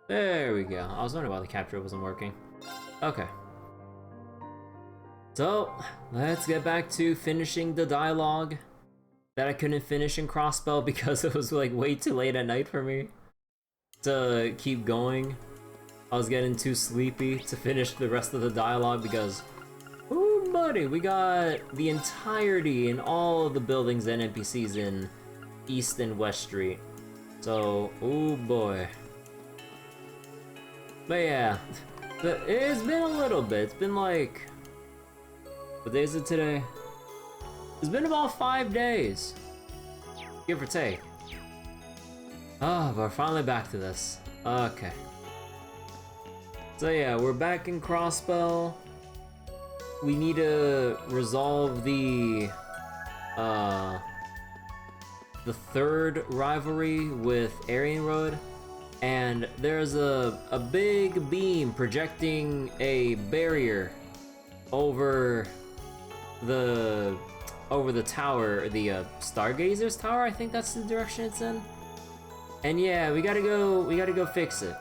There we go. I was wondering why the capture wasn't working. Okay. So, let's get back to finishing the dialogue that I couldn't finish in Crossbell because it was like way too late at night for me to keep going. I was getting too sleepy to finish the rest of the dialogue because, ooh buddy, we got the entirety and all of the buildings and NPCs in East and West Street. So, ooh boy. But yeah, it's been a little bit. It's been like, what day is it today? It's been about 5 days, give or take. Oh, but we're finally back to this. Okay. So yeah, we're back in Crossbell. We need to resolve the third rivalry with Aryan Road. And there's a big beam projecting a barrier over the tower, the Stargazer's tower, I think that's the direction it's in. And yeah, we gotta go fix it.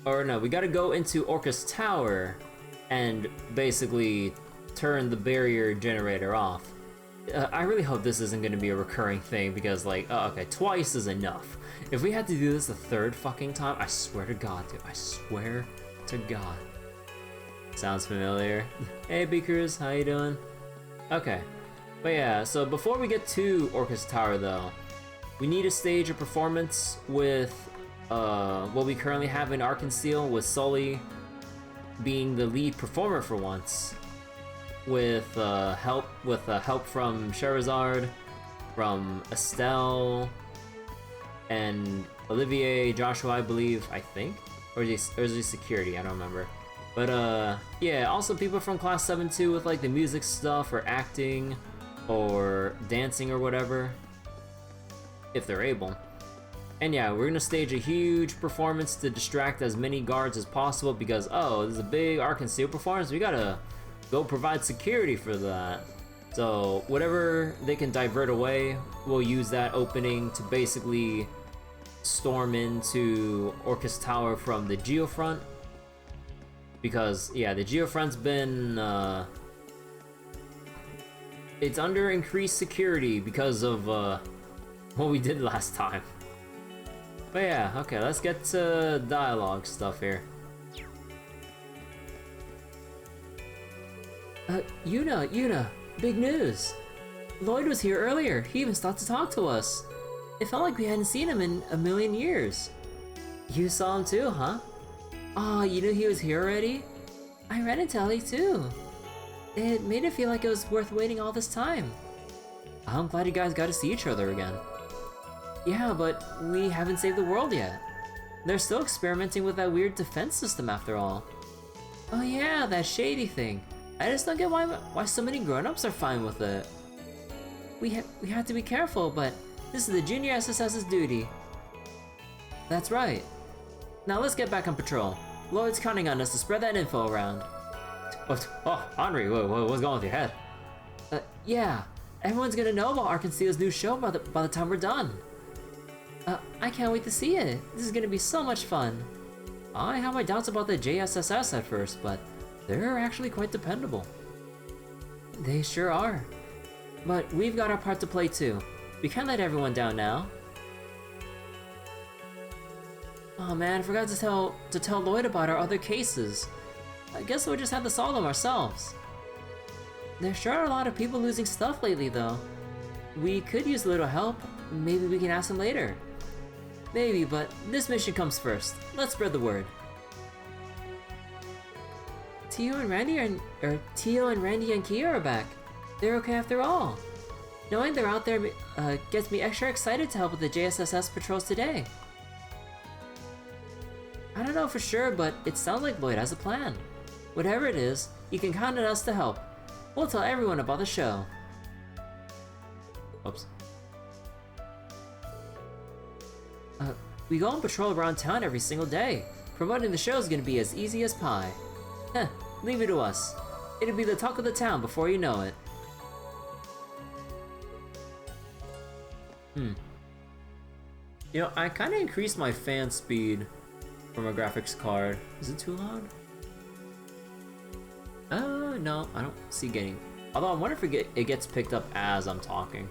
Or no, we gotta go into Orcus Tower and basically turn the barrier generator off. I really hope this isn't gonna be a recurring thing because like, oh, okay, twice is enough. If we had to do this a third fucking time, I swear to God, dude, I swear to God. Sounds familiar. Hey B-Cruz, how you doing? Okay, but yeah, so before we get to Orcus Tower though, we need to stage a performance with what we currently have in Arkansas, with Sully being the lead performer for once. With help from Sherazard, from Estelle, and Olivier, Joshua, I believe, I think, or is he security? I don't remember. But yeah, also people from Class 7 too, with like the music stuff or acting or dancing or whatever, if they're able. And yeah, we're gonna stage a huge performance to distract as many guards as possible because, oh, there's a big Arkansas performance, we gotta go provide security for that. So whatever they can divert away, we'll use that opening to basically storm into Orcus Tower from the Geofront. Because yeah, the Geofront's been it's under increased security because of what we did last time. But yeah, okay, let's get to dialogue stuff here. Yuna, big news! Lloyd was here earlier. He even stopped to talk to us. It felt like we hadn't seen him in a million years. You saw him too, huh? Aw, you knew he was here already? I ran into Ellie too. It made it feel like it was worth waiting all this time. I'm glad you guys got to see each other again. Yeah, but we haven't saved the world yet. They're still experimenting with that weird defense system after all. Oh yeah, that shady thing. I just don't get why so many grown-ups are fine with it. We have to be careful, but this is the Junior SSS's duty. That's right. Now let's get back on patrol. Lloyd's counting on us to spread that info around. Oh, Henri, what's going on with your head? Yeah, everyone's gonna know about Arkansas's new show by the time we're done. I can't wait to see it. This is gonna be so much fun. I had my doubts about the JSSS at first, but they're actually quite dependable. They sure are. But we've got our part to play too. We can't let everyone down now. Oh man, I forgot to tell Lloyd about our other cases. I guess we'll just have to solve them ourselves. There sure are a lot of people losing stuff lately though. We could use a little help. Maybe we can ask them later. Maybe, but this mission comes first. Let's spread the word. Tio and Randy and Kia are back. They're okay after all. Knowing they're out there gets me extra excited to help with the JSSS patrols today. I don't know for sure, but it sounds like Lloyd has a plan. Whatever it is, you can count on us to help. We'll tell everyone about the show. Oops. We go on patrol around town every single day. Promoting the show is gonna be as easy as pie. Heh, leave it to us. It'll be the talk of the town before you know it. You know, I kind of increased my fan speed for my graphics card. Is it too loud? No, I don't see getting. Although I wonder if it gets picked up as I'm talking.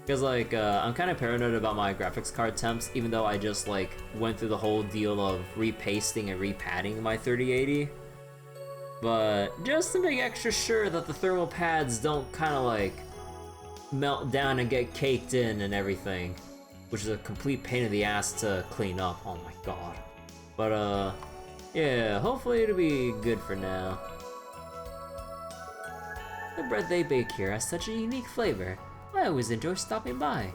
Because like, I'm kind of paranoid about my graphics card temps, even though I just like went through the whole deal of repasting and repadding my 3080. But just to make extra sure that the thermal pads don't kind of like melt down and get caked in and everything, which is a complete pain in the ass to clean up. Oh my god. But yeah, hopefully it'll be good for now. The bread they bake here has such a unique flavor. I always enjoy stopping by.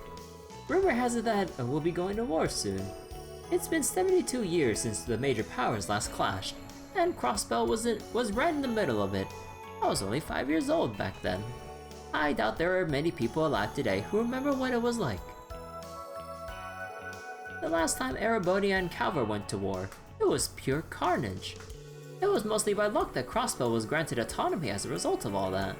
Rumor has it that we'll be going to war soon. It's been 72 years since the major powers last clashed, and Crossbell was right in the middle of it. I was only 5 years old back then. I doubt there are many people alive today who remember what it was like. The last time Erebodea and Calver went to war, it was pure carnage. It was mostly by luck that Crossbell was granted autonomy as a result of all that.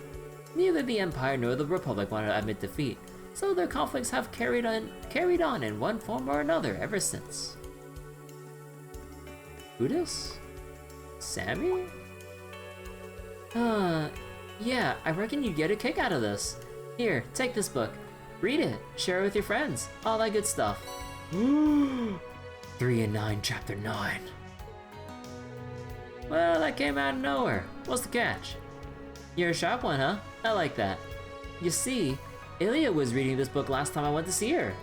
Neither the Empire nor the Republic wanted to admit defeat, so their conflicts have carried on in one form or another ever since. Buddhist? Sammy? Yeah, I reckon you'd get a kick out of this. Here, take this book. Read it, share it with your friends, all that good stuff. 3 and 9, Chapter 9. Well, that came out of nowhere. What's the catch? You're a sharp one, huh? I like that. You see, Ilya was reading this book last time I went to see her.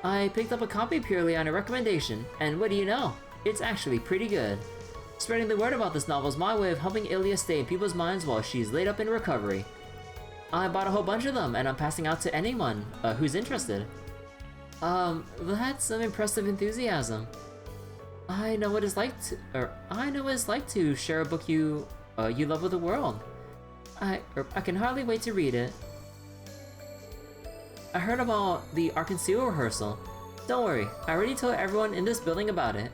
I picked up a copy purely on a recommendation, and what do you know? It's actually pretty good. Spreading the word about this novel is my way of helping Ilya stay in people's minds while she's laid up in recovery. I bought a whole bunch of them, and I'm passing out to anyone who's interested. That's some impressive enthusiasm. I know what it's like to share a book you love with the world. I can hardly wait to read it. I heard about the Arkansas rehearsal. Don't worry, I already told everyone in this building about it.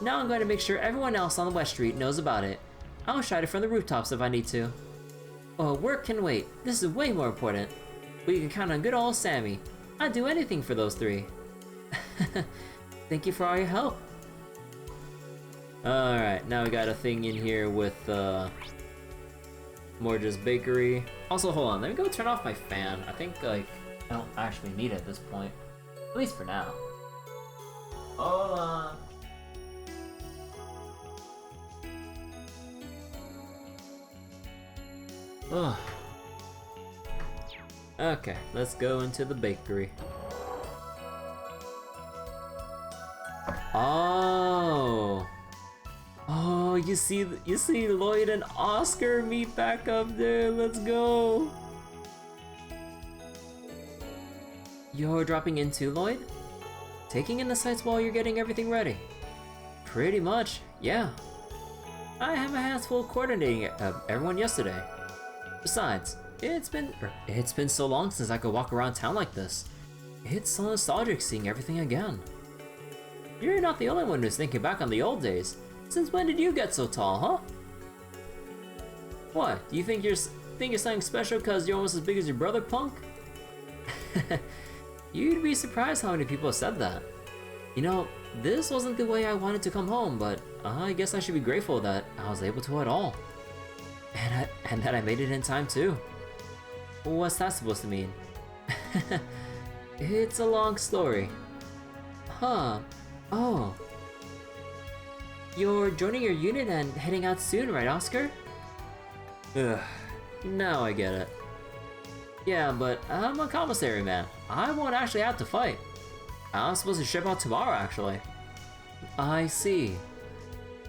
Now I'm going to make sure everyone else on the West Street knows about it. I'll shout it from the rooftops if I need to. Oh, work can wait. This is way more important. But you can count on good old Sammy. I'd do anything for those three. Thank you for all your help. Alright, now we got a thing in here with more just bakery. Also, hold on, let me go turn off my fan. I think like I don't actually need it at this point. At least for now. Hold on. Ugh. Okay, let's go into the bakery. Oh, you see Lloyd and Oscar meet back up there. Let's go. You're dropping in too, Lloyd? Taking in the sights while you're getting everything ready? Pretty much, yeah. I have my hands full coordinating everyone yesterday. Besides, it's been so long since I could walk around town like this. It's so nostalgic seeing everything again. You're not the only one who's thinking back on the old days. Since when did you get so tall, huh? What, do you think you're something special because you're almost as big as your brother, punk? You'd be surprised how many people have said that. You know, this wasn't the way I wanted to come home, but I guess I should be grateful that I was able to at all. And that I made it in time too. What's that supposed to mean? It's a long story. Huh. Oh. You're joining your unit and heading out soon, right, Oscar? Ugh. Now I get it. Yeah, but I'm a commissary man. I won't actually have to fight. I'm supposed to ship out tomorrow, actually. I see.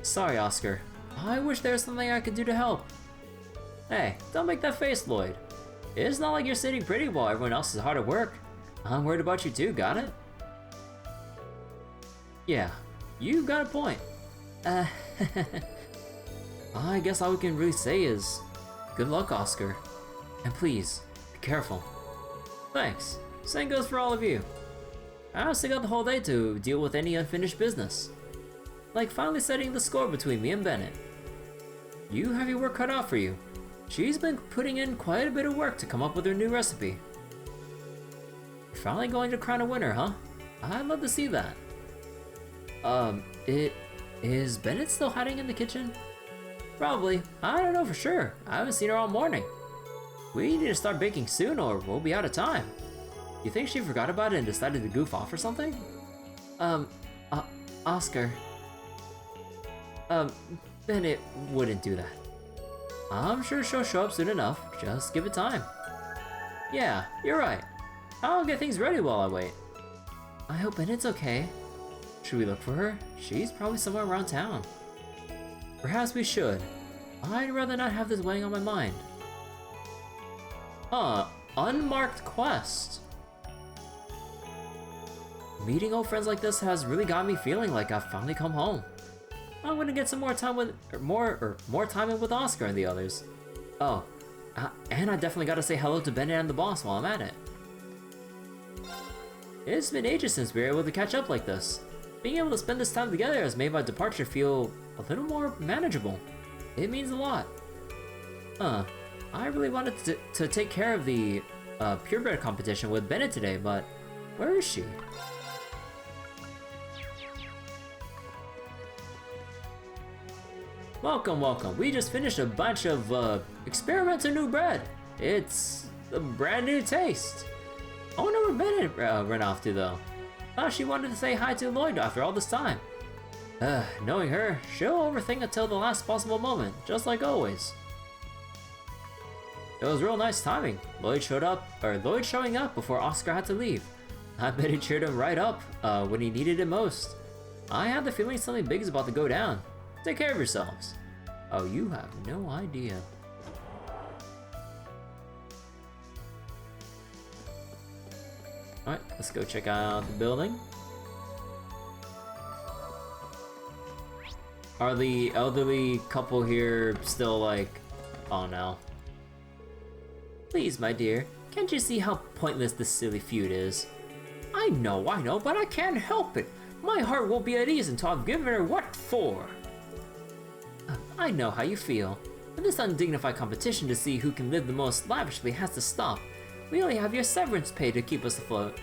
Sorry, Oscar. I wish there was something I could do to help. Hey, don't make that face, Lloyd. It's not like you're sitting pretty while everyone else is hard at work. I'm worried about you too, got it? Yeah, you got a point. I guess all we can really say is, good luck, Oscar. And please, be careful. Thanks. Same goes for all of you. I still got the whole day to deal with any unfinished business. Like finally setting the score between me and Bennet. You have your work cut out for you. She's been putting in quite a bit of work to come up with her new recipe. You're finally going to crown a winner, huh? I'd love to see that. Is Bennet still hiding in the kitchen? Probably. I don't know for sure. I haven't seen her all morning. We need to start baking soon or we'll be out of time. You think she forgot about it and decided to goof off or something? Oscar. Bennet wouldn't do that. I'm sure she'll show up soon enough. Just give it time. Yeah, you're right. I'll get things ready while I wait. I hope Bennet's okay. Should we look for her? She's probably somewhere around town. Perhaps we should. I'd rather not have this weighing on my mind. Unmarked quest. Meeting old friends like this has really got me feeling like I've finally come home. I'm gonna get some more time with, more time in with Oscar and the others. Oh, and I definitely gotta say hello to Bennet and the boss while I'm at it. It's been ages since we were able to catch up like this. Being able to spend this time together has made my departure feel a little more manageable. It means a lot. I really wanted to take care of the purebred competition with Bennet today, but where is she? Welcome, welcome. We just finished a bunch of experimental new bread. It's a brand new taste. I wonder where Bennet ran off to though. Thought she wanted to say hi to Lloyd after all this time. Knowing her, she'll overthink until the last possible moment, just like always. It was real nice timing. Lloyd showing up before Oscar had to leave. I bet he cheered him right up when he needed it most. I had the feeling something big is about to go down. Take care of yourselves. Oh, you have no idea. Alright, let's go check out the building. Are the elderly couple here still like... Oh no. Please, my dear, can't you see how pointless this silly feud is? I know, but I can't help it. My heart won't be at ease until I've given her what for. I know how you feel, but this undignified competition to see who can live the most lavishly has to stop. We only have your severance pay to keep us afloat.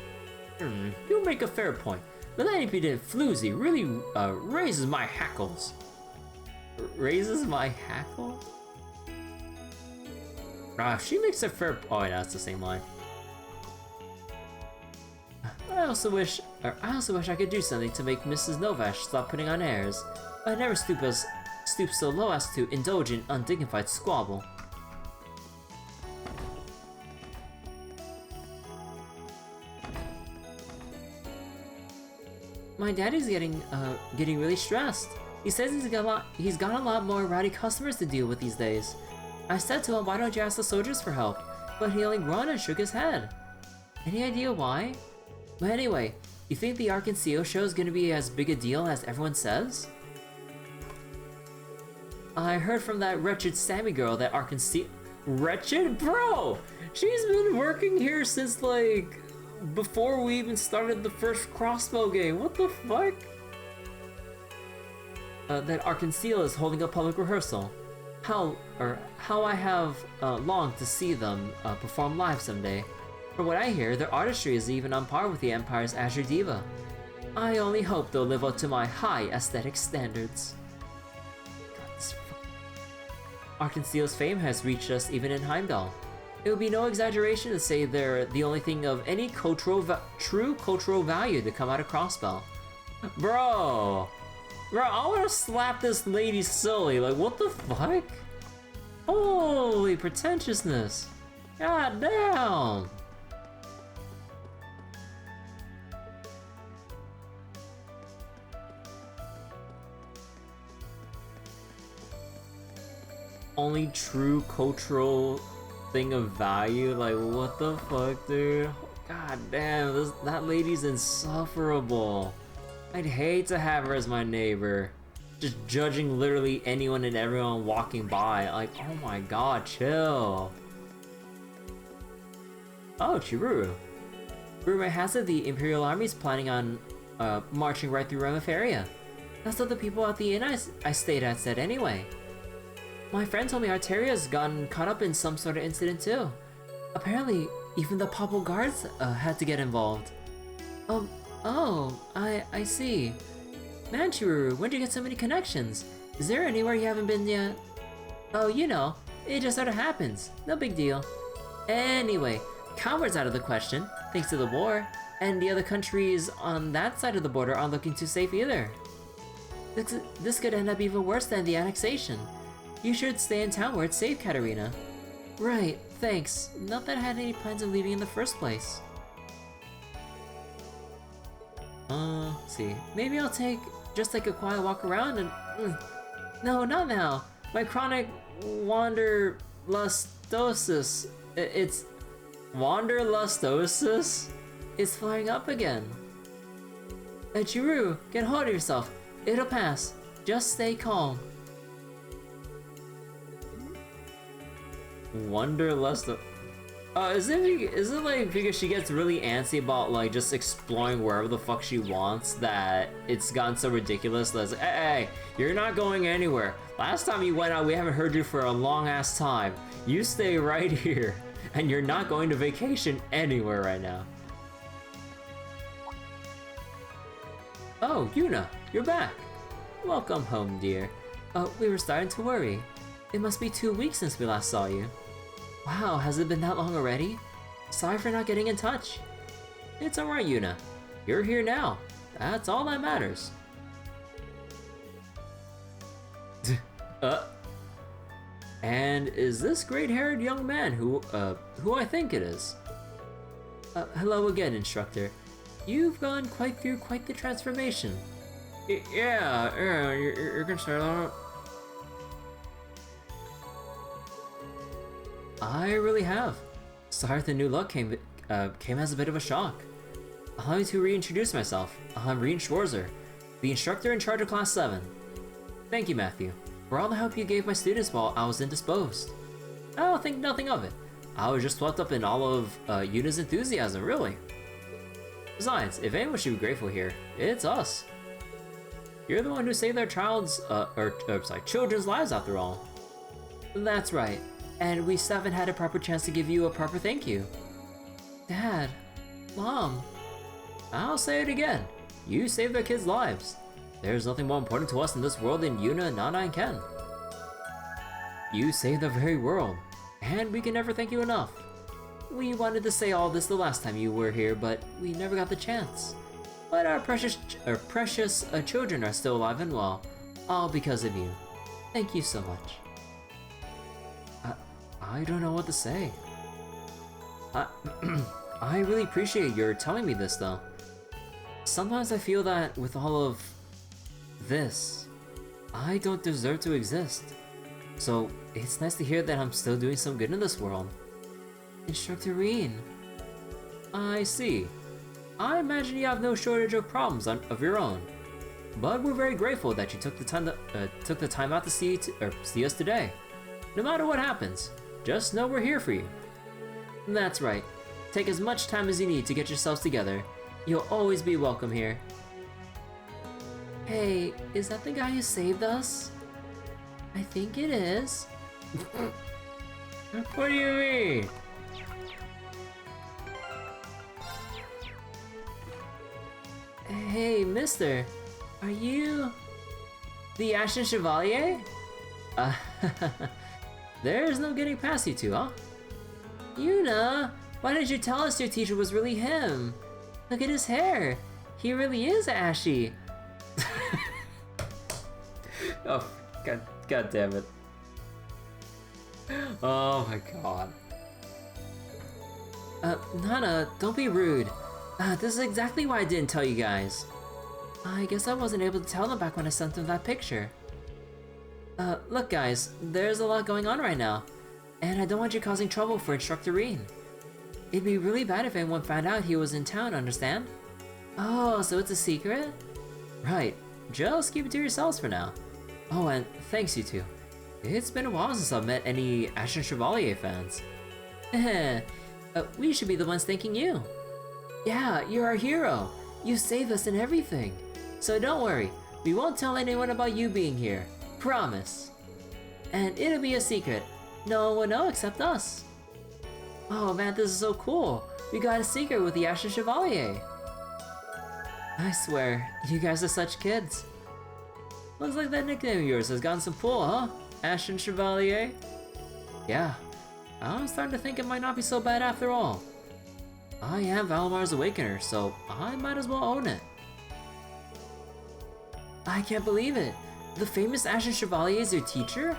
You make a fair point, but that impudent floozy really raises my hackles. Raises my hackles? She makes a fair... Oh, yeah, that's the same line. I also wish I could do something to make Mrs. Novash stop putting on airs, but I never stoop so low as to indulge in undignified squabble. My daddy's getting really stressed. He says he's got a lot more rowdy customers to deal with these days. I said to him, why don't you ask the soldiers for help? But he only groaned and shook his head. Any idea why? But anyway, you think the Arkansio show is gonna be as big a deal as everyone says? I heard from that wretched Sammy girl that Arkansio... Wretched? Bro! She's been working here since like... before we even started the first Crossbell game. What the fuck? That Arkansio is holding a public rehearsal. How I have longed to see them perform live someday. From what I hear, their artistry is even on par with the Empire's Azure Diva. I only hope they'll live up to my high aesthetic standards. Arkansio's fame has reached us even in Heimdall. It would be no exaggeration to say they're the only thing of any true cultural value to come out of Crossbell. Bro, I wanna slap this lady silly, like what the fuck? Holy pretentiousness. God damn. Only true cultural thing of value, like what the fuck, dude? God damn, that lady's insufferable. I'd hate to have her as my neighbor. Just judging literally anyone and everyone walking by. Like, oh my god, chill. Oh, Chiruru. Rumor has it the Imperial Army's planning on marching right through Remiferia. That's what the people at the inn I stayed at said anyway. My friend told me Arteria's gotten caught up in some sort of incident too. Apparently, Even the Popple guards had to get involved. Oh, I see. Manchuru, when'd you get so many connections? Is there anywhere you haven't been yet? Oh, you know, it just sort of happens. No big deal. Anyway, Coward's out of the question, thanks to the war, and the other countries on that side of the border aren't looking too safe either. This could end up even worse than the annexation. You should stay in town where it's safe, Katarina. Right, thanks. Not that I had any plans of leaving in the first place. Let's see. Maybe I'll just take a quiet walk around and... No, not now. My chronic wanderlustosis... It's... Wanderlustosis? It's flaring up again. Chiroo, get hold of yourself. It'll pass. Just stay calm. Wanderlust. Is it like because she gets really antsy about like just exploring wherever the fuck she wants that it's gotten so ridiculous that it's like, hey, you're not going anywhere. Last time you went out, we haven't heard you for a long ass time. You stay right here, and you're not going to vacation anywhere right now. Oh, Yuna, you're back. Welcome home, dear. We were starting to worry. It must be 2 weeks since we last saw you. Wow, has it been that long already? Sorry for not getting in touch. It's alright, Yuna. You're here now. That's all that matters. And is this gray-haired young man who I think it is? Hello again, instructor. You've gone through quite the transformation. Yeah, you're concerned about... I really have. Sorry the new look came as a bit of a shock. Allow me to reintroduce myself. I'm Rien Schwarzer, the instructor in charge of Class 7. Thank you, Matthew, for all the help you gave my students while I was indisposed. I'll think nothing of it. I was just swept up in all of Yuna's enthusiasm, really. Besides, if anyone should be grateful here, it's us. You're the one who saved their children's lives after all. That's right, and we still haven't had a proper chance to give you a proper thank you. Dad, Mom. I'll say it again. You saved their kids' lives. There's nothing more important to us in this world than Yuna, Nana, and Ken. You saved the very world, and we can never thank you enough. We wanted to say all this the last time you were here, but we never got the chance. But our precious children are still alive and well, all because of you. Thank you so much. I don't know what to say. I really appreciate your telling me this, though. Sometimes I feel that with all of this, I don't deserve to exist. So it's nice to hear that I'm still doing some good in this world. Instructor Rien. I see. I imagine you have no shortage of problems of your own, but we're very grateful that you took the time out to see us today. No matter what happens, just know we're here for you. That's right. Take as much time as you need to get yourselves together. You'll always be welcome here. Hey, is that the guy who saved us? I think it is. What do you mean? Hey, mister, are you the Ashen Chevalier? There's no getting past you two, huh? Yuna, why didn't you tell us your teacher was really him? Look at his hair. He really is ashy. Oh, God damn it. Oh my god. Nana, don't be rude. This is exactly why I didn't tell you guys. I guess I wasn't able to tell them back when I sent them that picture. Look guys, there's a lot going on right now, and I don't want you causing trouble for Instructor Rien. It'd be really bad if anyone found out he was in town, understand? Oh, so it's a secret? Right, just keep it to yourselves for now. Oh, and thanks you two. It's been a while since I've met any Ashen Chevalier fans. We should be the ones thanking you. Yeah, you're our hero. You saved us and everything. So don't worry, we won't tell anyone about you being here. Promise. And it'll be a secret. No one will know except us. Oh man, this is so cool! We got a secret with the Ashen Chevalier! I swear, you guys are such kids. Looks like that nickname of yours has gotten some pull, huh? Ashen Chevalier? Yeah, I'm starting to think it might not be so bad after all. I am Valamar's Awakener, so I might as well own it. I can't believe it! The famous Ashen Chevalier is your teacher?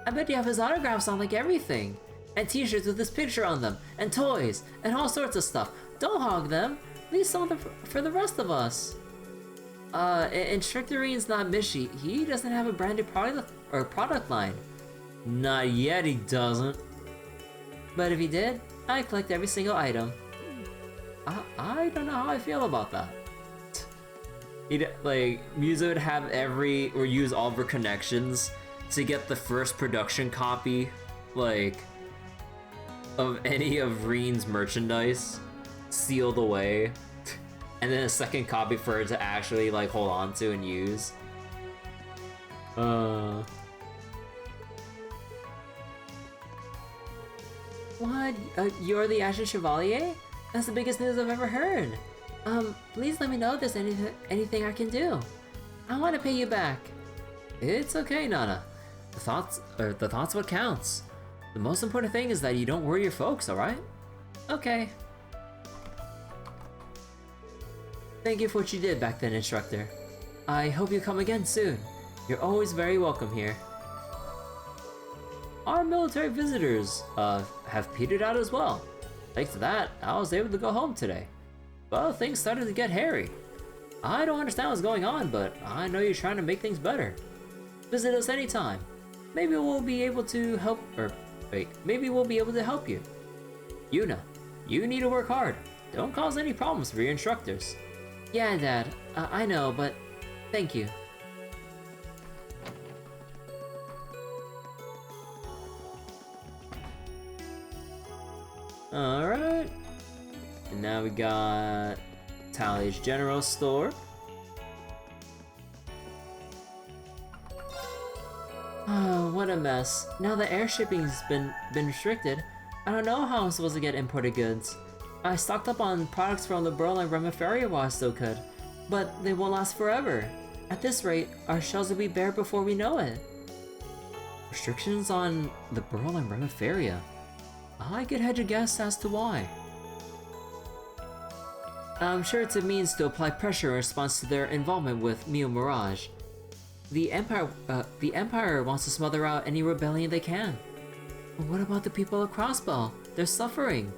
I bet you have his autographs on like everything! And t-shirts with his picture on them, and toys, and all sorts of stuff. Don't hog them! Leave some of them for the rest of us! Instructor Reen's not Mishy. He doesn't have a branded product line. Not yet, he doesn't. But if he did, I'd collect every single item. I don't know how I feel about that. Musa would have or use all of her connections to get the first production copy, of any of Reen's merchandise sealed away, and then a second copy for her to actually, hold on to and use. What? You're the Ashen Chevalier? That's the biggest news I've ever heard. Please let me know if there's anything I can do. I want to pay you back. It's okay, Nana. The thought's what counts. The most important thing is that you don't worry your folks, alright? Okay. Thank you for what you did back then, instructor. I hope you come again soon. You're always very welcome here. Our military visitors, have petered out as well. Thanks to that, I was able to go home today. Well, things started to get hairy. I don't understand what's going on, but I know you're trying to make things better. Visit us anytime. Maybe we'll be able to help, maybe we'll be able to help you. Yuna, you need to work hard. Don't cause any problems for your instructors. Yeah, Dad, I know, but thank you. Alright. And now we got Tally's General Store. Oh, what a mess. Now that air shipping's been restricted, I don't know how I'm supposed to get imported goods. I stocked up on products from the Berlin Remiferia while I still could, but they won't last forever. At this rate, our shelves will be bare before we know it. Restrictions on the Berlin Remiferia? I could hedge a guess as to why. I'm sure it's a means to apply pressure in response to their involvement with Mio Mirage. The Empire wants to smother out any rebellion they can. But what about the people of Crossbell? They're suffering.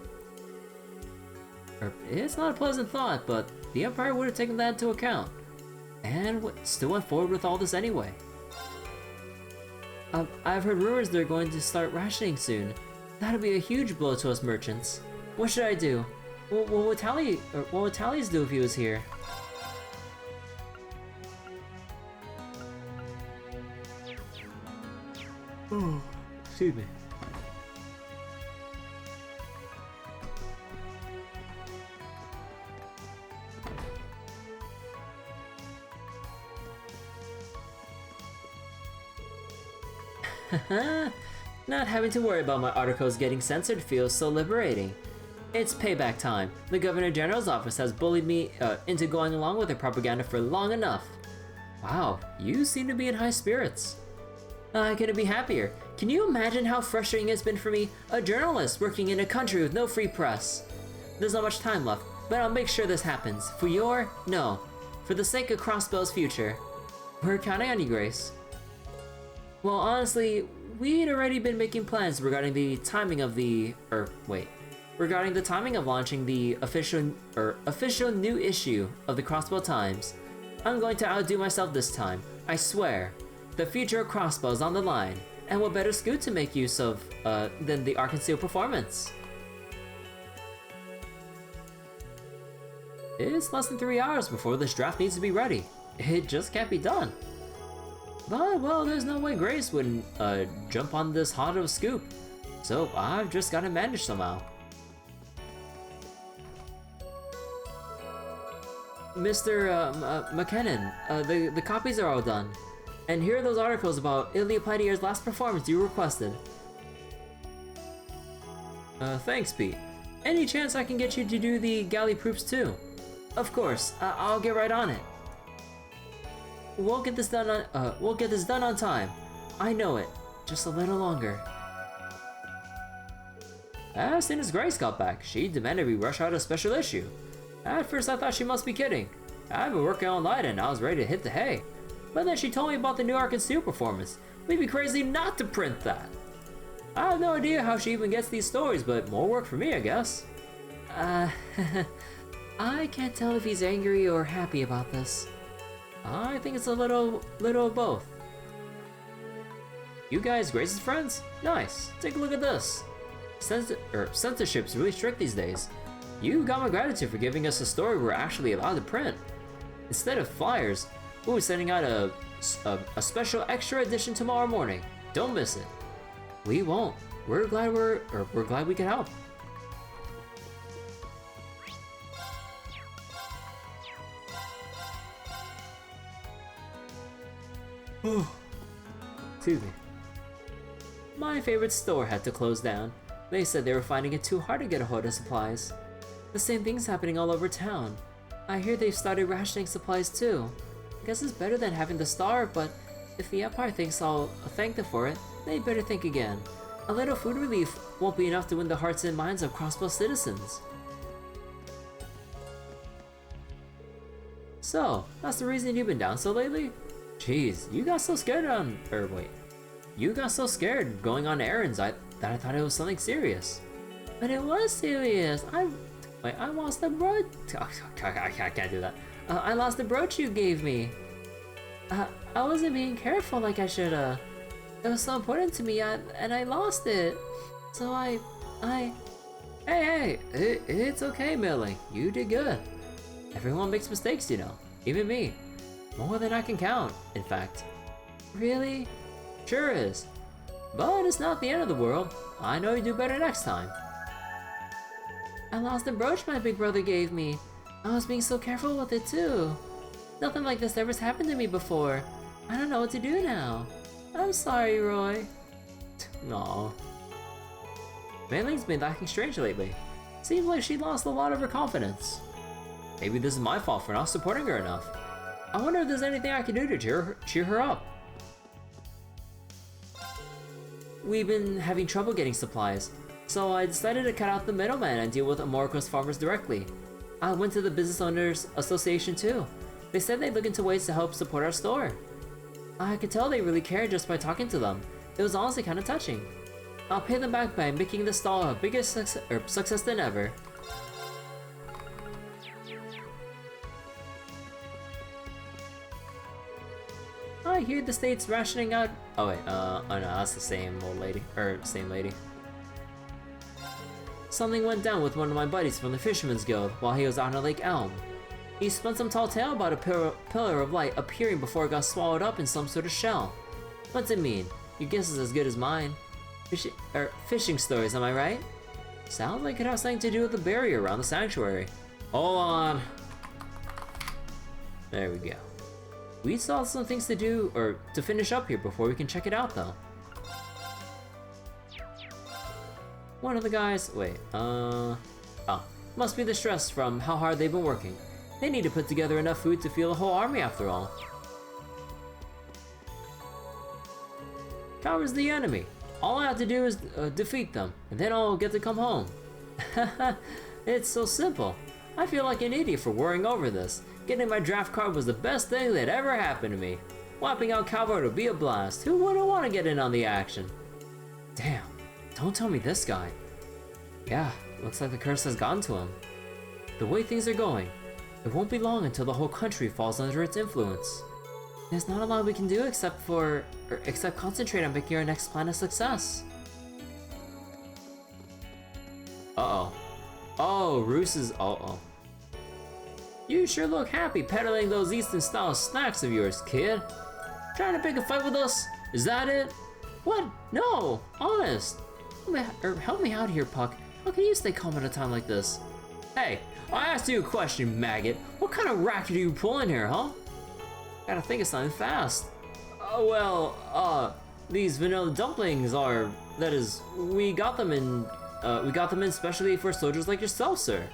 It's not a pleasant thought, but the Empire would have taken that into account. And still went forward with all this anyway. I've heard rumors they're going to start rationing soon. That'll be a huge blow to us merchants. What should I do? What would Tally's do if he was here? Oh, excuse me. Not having to worry about my articles getting censored feels so liberating. It's payback time. The Governor General's office has bullied me into going along with their propaganda for long enough. Wow, you seem to be in high spirits. I couldn't be happier. Can you imagine how frustrating it's been for me, a journalist working in a country with no free press? There's not much time left, but I'll make sure this happens. For the sake of Crossbell's future. We're counting on you, Grace. Well, honestly, we'd already been making plans regarding the timing of launching the official new issue of the Crossbell Times. I'm going to outdo myself this time, I swear. The future of Crossbell is on the line, and what better scoop to make use of than the Arkansas performance? It's less than 3 hours before this draft needs to be ready. It just can't be done. But, well, there's no way Grace wouldn't jump on this hot of a scoop. So I've just gotta manage somehow. Mr. McKinnon, the copies are all done. And here are those articles about Ilya Platier's last performance you requested. Thanks, Pete. Any chance I can get you to do the galley proofs too? Of course, I'll get right on it. We'll get this done on time. I know it. Just a little longer. As soon as Grace got back, she demanded we rush out a special issue. At first I thought she must be kidding. I've been working all night and I was ready to hit the hay. But then she told me about the new Ark and Steel performance. We'd be crazy not to print that. I have no idea how she even gets these stories, but more work for me, I guess. I can't tell if he's angry or happy about this. I think it's a little of both. You guys Grace's friends? Nice. Take a look at this. Censorship's really strict these days. You got my gratitude for giving us a story we're actually allowed to print. Instead of flyers, we'll be sending out a special extra edition tomorrow morning. Don't miss it. We won't. We're glad we can help. Excuse me. My favorite store had to close down. They said they were finding it too hard to get a hold of supplies. The same thing's happening all over town. I hear they've started rationing supplies too. I guess it's better than having to starve, but if the Empire thinks I'll thank them for it, they better think again. A little food relief won't be enough to win the hearts and minds of Crossbell citizens. So, that's the reason you've been down so lately? Jeez, you got so scared you got so scared going on errands that I thought it was something serious. But it was serious. I lost the brooch. I can't do that. I lost the brooch you gave me. I wasn't being careful like I should've. It was so important to me, and I lost it. So Hey, it's okay, Millie. You did good. Everyone makes mistakes, you know. Even me. More than I can count, in fact. Really? Sure is. But it's not the end of the world. I know you do better next time. I lost the brooch my big brother gave me. I was being so careful with it too. Nothing like this ever's happened to me before. I don't know what to do now. I'm sorry, Roy. Aw. Meiling's been acting strange lately. Seems like she lost a lot of her confidence. Maybe this is my fault for not supporting her enough. I wonder if there's anything I can do to cheer her up. We've been having trouble getting supplies, so I decided to cut out the middleman and deal with Amorico's farmers directly. I went to the Business Owners Association too. They said they'd look into ways to help support our store. I could tell they really cared just by talking to them. It was honestly kind of touching. I'll pay them back by making the stall a bigger success than ever. I hear the state's rationing out. Oh wait, oh no, that's the same old lady, same lady. Something went down with one of my buddies from the Fisherman's Guild while he was out on Lake Elm. He spun some tall tale about a pillar of light appearing before it got swallowed up in some sort of shell. What's it mean? Your guess is as good as mine. Fishing stories, am I right? Sounds like it has something to do with the barrier around the sanctuary. Hold on. There we go. We still have some things to do, or to finish up here before we can check it out though. One of the guys, must be the stress from how hard they've been working. They need to put together enough food to fuel a whole army after all. Cowards the enemy. All I have to do is defeat them, and then I'll get to come home. It's so simple. I feel like an idiot for worrying over this. Getting my draft card was the best thing that ever happened to me. Wiping out Calvert would be a blast. Who wouldn't want to get in on the action? Damn, don't tell me this guy. Yeah, looks like the curse has gotten to him. The way things are going, it won't be long until the whole country falls under its influence. There's not a lot we can do except concentrate on making our next plan a success. Uh-oh. Oh, Roos is... Uh-oh. You sure look happy peddling those Eastern-style snacks of yours, kid. Trying to pick a fight with us? Is that it? What? No! Honest! Help me out here, Puck. How can you stay calm at a time like this? Hey, I asked you a question, maggot. What kind of racket are you pulling here, huh? Gotta think of something fast. These vanilla dumplings are... That is, we got them in We got them in specially for soldiers like yourself, sir.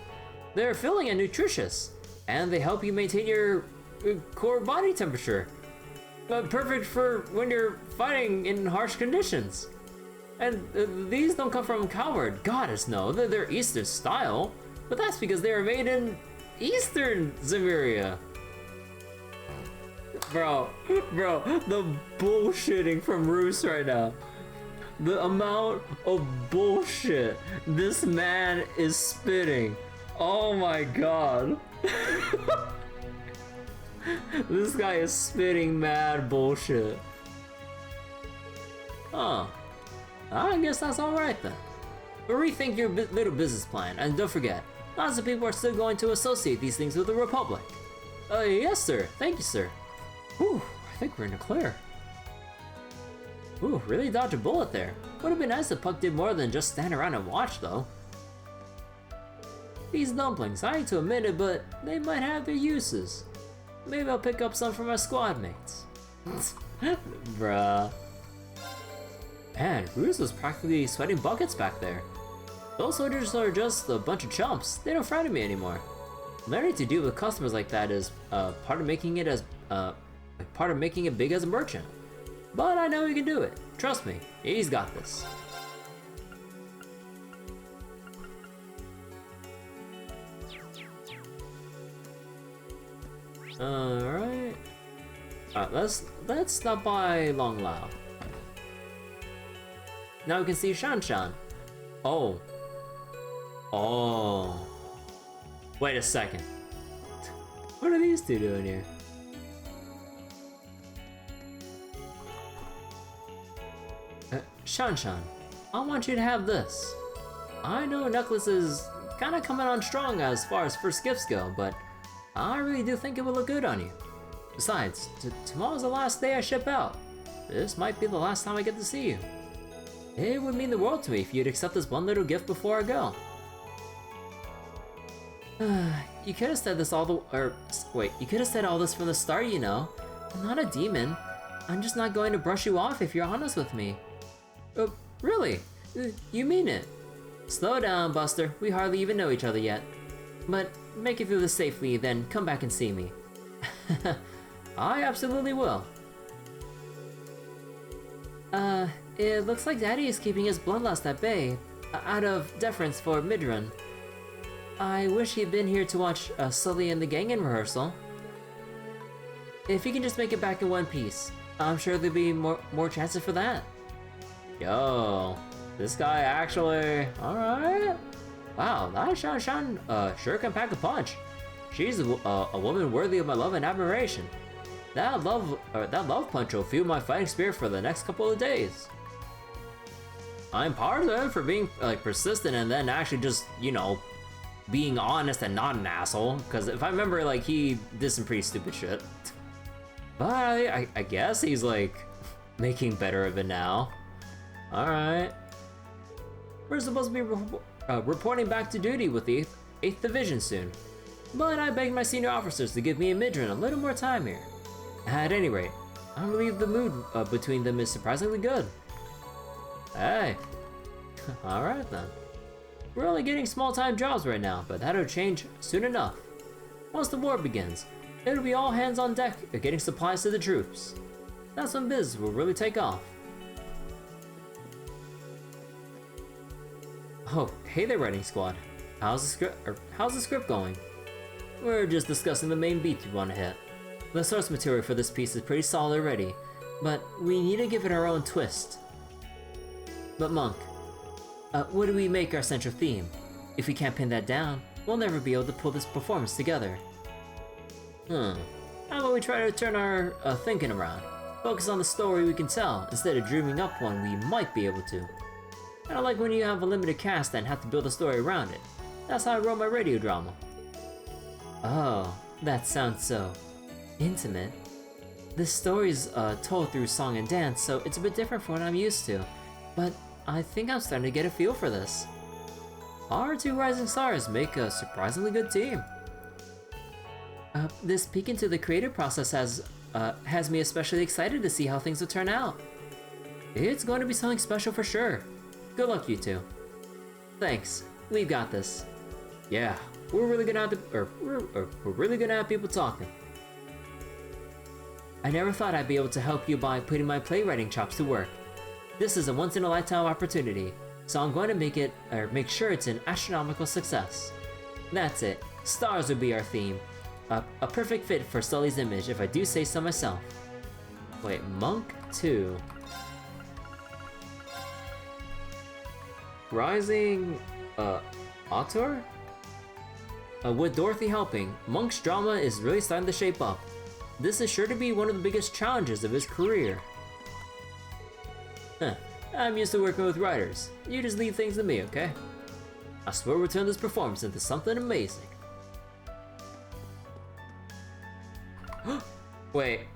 They're filling and nutritious, and they help you maintain your core body temperature. Perfect for when you're fighting in harsh conditions. And these don't come from Coward Goddess, no. They're Eastern style, but that's because they are made in Eastern Zemuria. Bro, the bullshitting from Roos right now. The amount of bullshit this man is spitting. Oh my god. This guy is spitting mad bullshit. Huh. I guess that's alright then. But rethink your little business plan, and don't forget, lots of people are still going to associate these things with the Republic. Yes sir, thank you sir. Whew, I think we're in the clear. Ooh, really dodged a bullet there. Would have been nice if Puck did more than just stand around and watch though. These dumplings, I hate to admit it, but they might have their uses. Maybe I'll pick up some for my squad mates. Bruh. Man, Roos was practically sweating buckets back there. Those soldiers are just a bunch of chumps. They don't frighten me anymore. Learning to deal with customers like that is part of making it big as a merchant. But I know he can do it. Trust me, he's got this. Alright. Alright, let's stop by Long Lao. Now we can see Shan Shan. Oh. Oh. Wait a second. What are these two doing here? Shan Shan, I want you to have this. I know necklace is kinda coming on strong as far as first gifts go, but I really do think it will look good on you. Besides, tomorrow's the last day I ship out. This might be the last time I get to see you. It would mean the world to me if you'd accept this one little gift before I go. You could have said this you could have said all this from the start, you know. I'm not a demon. I'm just not going to brush you off if you're honest with me. Really? You mean it? Slow down, Buster. We hardly even know each other yet. But make it through this safely, then come back and see me. I absolutely will. It looks like Daddy is keeping his bloodlust at bay, out of deference for Midran. I wish he'd been here to watch Sully and the gang in rehearsal. If he can just make it back in one piece, I'm sure there'll be more chances for that. Yo, this guy actually, alright. Wow, that Shan Shan sure can pack a punch. She's a woman worthy of my love and admiration. That love punch will fuel my fighting spirit for the next couple of days. I'm part of it for being like persistent and then actually just, you know, being honest and not an asshole. Because if I remember, like, he did some pretty stupid shit. But I guess he's like making better of it now. Alright. We're supposed to be reporting back to duty with the 8th Division soon. But I begged my senior officers to give me and Midran a little more time here. At any rate, I believe the mood between them is surprisingly good. Hey. Alright then. We're only getting small-time jobs right now, but that'll change soon enough. Once the war begins, it'll be all hands on deck getting supplies to the troops. That's when business will really take off. Oh, hey there, writing squad. How's the script going? We're just discussing the main beats we want to hit. The source material for this piece is pretty solid already, but we need to give it our own twist. But Monk, what do we make our central theme? If we can't pin that down, we'll never be able to pull this performance together. How about we try to turn our thinking around? Focus on the story we can tell, instead of dreaming up one we might be able to. I don't like when you have a limited cast and have to build a story around it. That's how I wrote my radio drama. Oh, that sounds so intimate. This story's told through song and dance, so it's a bit different from what I'm used to. But I think I'm starting to get a feel for this. Our two rising stars make a surprisingly good team. This peek into the creative process has me especially excited to see how things will turn out. It's going to be something special for sure. Good luck, you two. Thanks. We've got this. Yeah, we're really gonna have to, we're really gonna have people talking. I never thought I'd be able to help you by putting my playwriting chops to work. This is a once-in-a-lifetime opportunity, so I'm going to make sure it's an astronomical success. That's it. Stars would be our theme. A perfect fit for Sully's image, if I do say so myself. Wait, Monk 2. Rising, auteur? With Dorothy helping, Monk's drama is really starting to shape up. This is sure to be one of the biggest challenges of his career. Huh, I'm used to working with writers. You just leave things to me, okay? I swear we'll turn this performance into something amazing. Wait,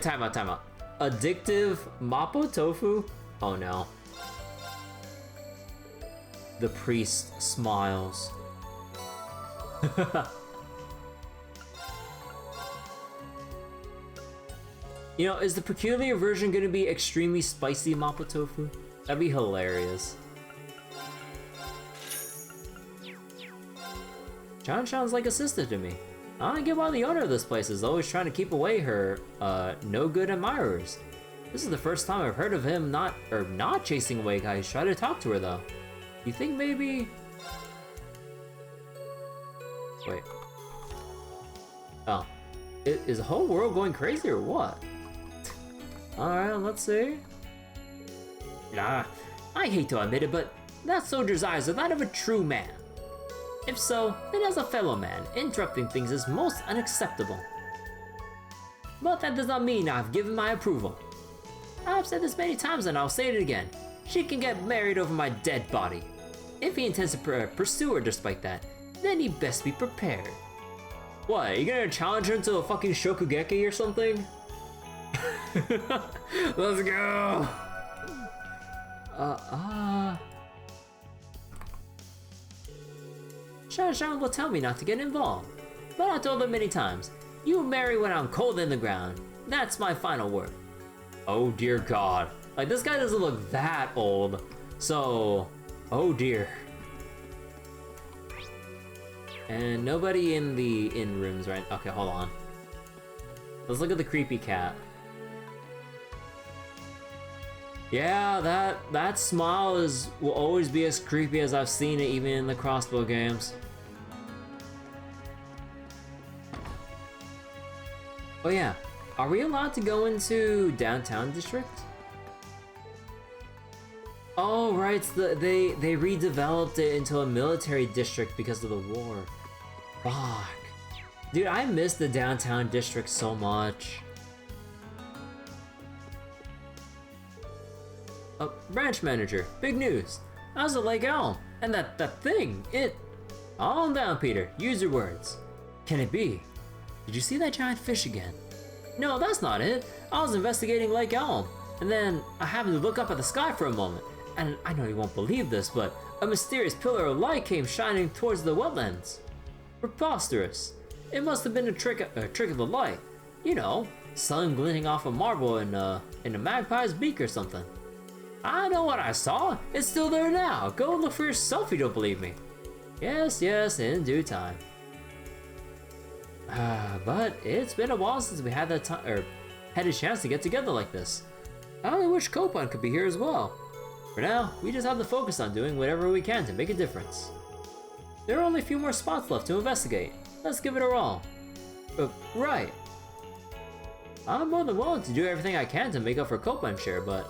time out. Addictive Mapo Tofu? Oh no. The priest smiles. You know, is the peculiar version gonna be extremely spicy Mapo Tofu? That'd be hilarious. Chan sounds like a sister to me. I don't get why the owner of this place is always trying to keep away her, no good admirers. This is the first time I've heard of him not chasing away guys trying to talk to her though. You think maybe... Wait. Oh. Is the whole world going crazy or what? Alright, let's see. Nah, I hate to admit it, but that soldier's eyes are that of a true man. If so, then as a fellow man, interrupting things is most unacceptable. But that does not mean I've given my approval. I've said this many times and I'll say it again. She can get married over my dead body. If he intends to pursue her despite that, then he best be prepared. What, are you gonna challenge her into a fucking Shokugeki or something? Let's go! Shan will tell me not to get involved, but I told her many times, you marry when I'm cold in the ground. That's my final word. Oh dear God. Like, this guy doesn't look that old, so... Oh dear. And nobody in the inn rooms, right? Okay, hold on. Let's look at the creepy cat. Yeah, that smile will always be as creepy as I've seen it, even in the Crossbell games. Oh yeah, are we allowed to go into downtown district? Oh right, they redeveloped it into a military district because of the war. Fuck. Dude, I miss the downtown district so much. Branch manager, big news. How's the Lake Elm? And that thing, it... Calm down, Peter, use your words. Can it be? Did you see that giant fish again? No, that's not it. I was investigating Lake Elm, and then I happened to look up at the sky for a moment, and I know you won't believe this, but a mysterious pillar of light came shining towards the wetlands. Preposterous. It must have been a trick of the light. You know, sun glinting off a marble in a magpie's beak or something. I know what I saw. It's still there now. Go look for yourself if you don't believe me. Yes, in due time. But it's been a while since we had that time, or had a chance to get together like this. I only wish Copan could be here as well. For now, we just have to focus on doing whatever we can to make a difference. There are only a few more spots left to investigate. Let's give it a roll. Right. I'm more than willing to do everything I can to make up for Copan's share, but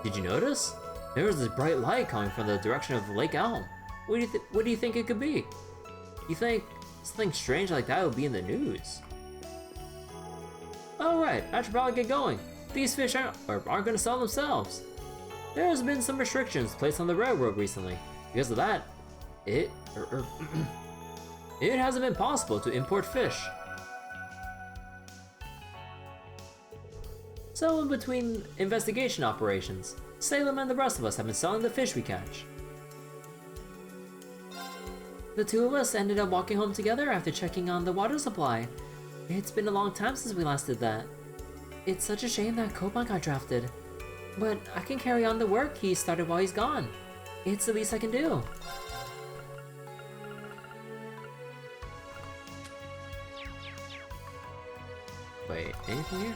did you notice? There was this bright light coming from the direction of Lake Elm. What do you think it could be? You think something strange like that would be in the news? Alright, I should probably get going. These fish aren't gonna sell themselves. There has been some restrictions placed on the railroad recently. Because of that, it hasn't been possible to import fish. So in between investigation operations, Salem and the rest of us have been selling the fish we catch. The two of us ended up walking home together after checking on the water supply. It's been a long time since we last did that. It's such a shame that Copan got drafted. But I can carry on the work he started while he's gone. It's the least I can do. Wait, anything here?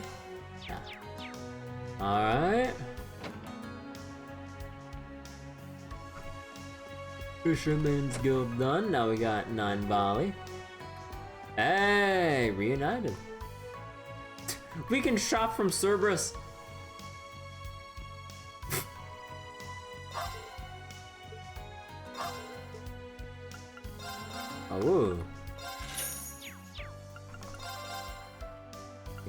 Yeah. Alright. Fisherman's Guild done. Now we got 9 Bali. Hey, reunited. We can shop from Cerberus. Oh.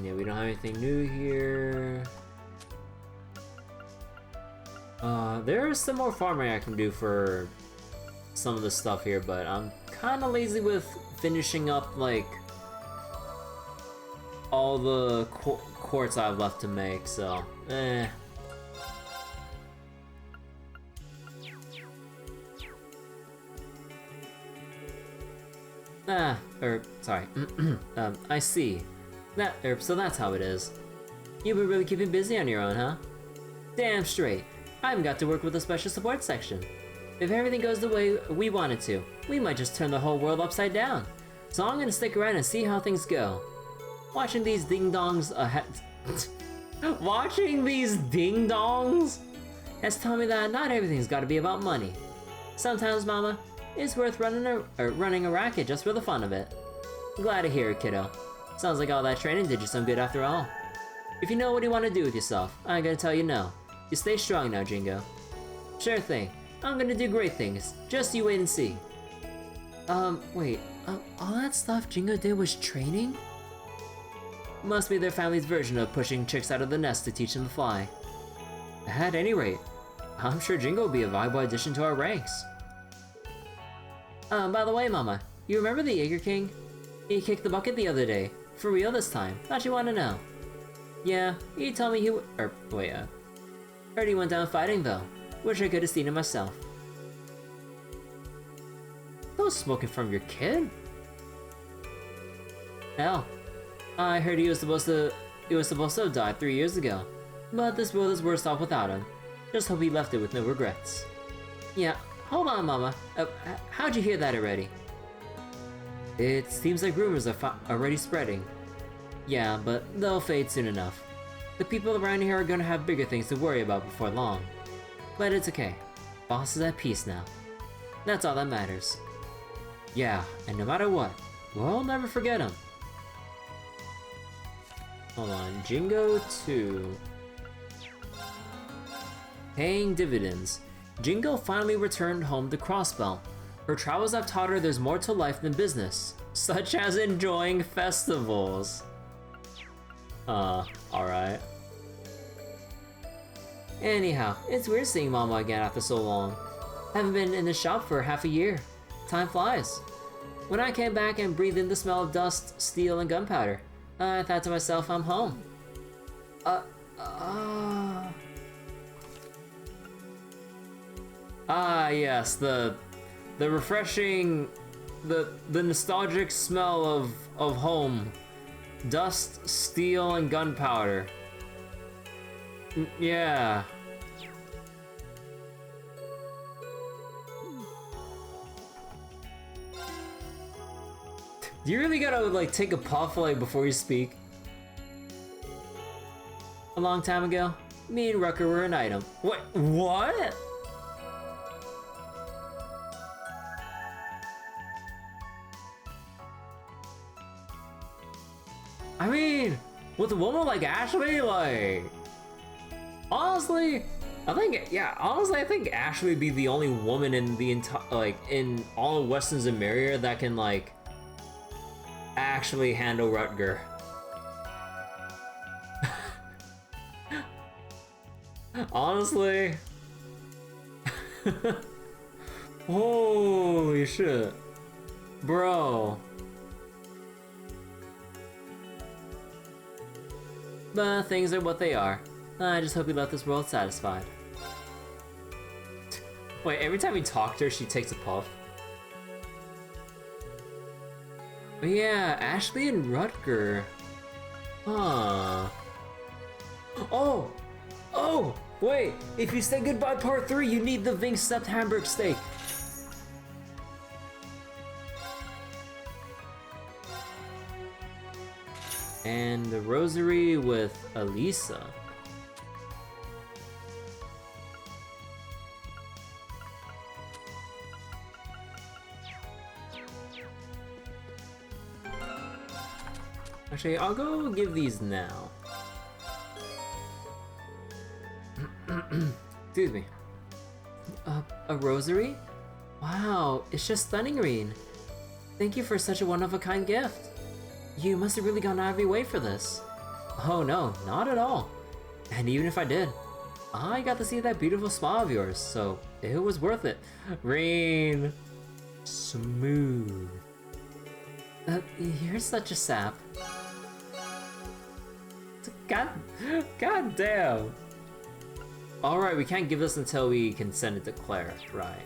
Yeah, we don't have anything new here. There's some more farming I can do for some of the stuff here, but I'm kind of lazy with finishing up, like, all the quartz I have left to make, so, eh. Sorry. I see. So that's how it is. You've been really keeping busy on your own, huh? Damn straight. I haven't got to work with a special support section. If everything goes the way we want it to, we might just turn the whole world upside down. So I'm gonna stick around and see how things go. Watching these ding-dongs Watching these ding-dongs has taught me that not everything's gotta be about money. Sometimes, Mama, it's worth running a racket just for the fun of it. Glad to hear it, kiddo. Sounds like all that training did you some good after all. If you know what you want to do with yourself, I'm gonna tell you no. You stay strong now, Jingo. Sure thing. I'm gonna do great things. Just you wait and see. Wait. All that stuff Jingo did was training? Must be their family's version of pushing chicks out of the nest to teach them to fly. At any rate, I'm sure Jingo will be a valuable addition to our ranks. By the way, Mama, you remember the Jaeger King? He kicked the bucket the other day. For real this time. Thought you want to know. Yeah, he told me he heard he went down fighting though. Wish I could have seen it myself. No smoking from your kid? Hell, I heard he was supposed to have died 3 years ago. But this world is worse off without him. Just hope he left it with no regrets. Yeah, hold on, Mama. How'd you hear that already? It seems like rumors are already spreading. Yeah, but they'll fade soon enough. The people around here are gonna have bigger things to worry about before long. But it's okay. Boss is at peace now. That's all that matters. Yeah, and no matter what, we'll never forget him. Hold on, Jingo 2. Paying dividends. Jingo finally returned home to Crossbell. Her travels have taught her there's more to life than business, such as enjoying festivals. Alright. Anyhow, it's weird seeing Mama again after so long. Haven't been in the shop for half a year. Time flies. When I came back and breathed in the smell of dust, steel, and gunpowder, I thought to myself, I'm home. Yes, the refreshing, the nostalgic smell of home. Dust, steel, and gunpowder. Yeah. Do you really gotta like take a puff like before you speak? A long time ago, me and Rucker were an item. What? I mean, with a woman like Ashley, like, honestly, I think Ashley would be the only woman in the entire, like, in all of Westerns and Marrier that can, like, actually handle Rutger. Honestly. Holy shit. Bro. But things are what they are. I just hope you left this world satisfied. Wait, every time we talk to her, she takes a puff. But yeah, Ashley and Rutger. Huh. Oh! Wait, if you say goodbye part 3, you need the Vink stuffed Hamburg steak. And the rosary with Elisa. Actually, I'll go give these now. Excuse me. A rosary? Wow, it's just stunning, Reen. Thank you for such a one-of-a-kind gift. You must have really gone out of your way for this. Oh no, not at all. And even if I did, I got to see that beautiful smile of yours, so it was worth it. Reen. Smooth. You're such a sap. God damn. Alright, we can't give this until we can send it to Claire, right?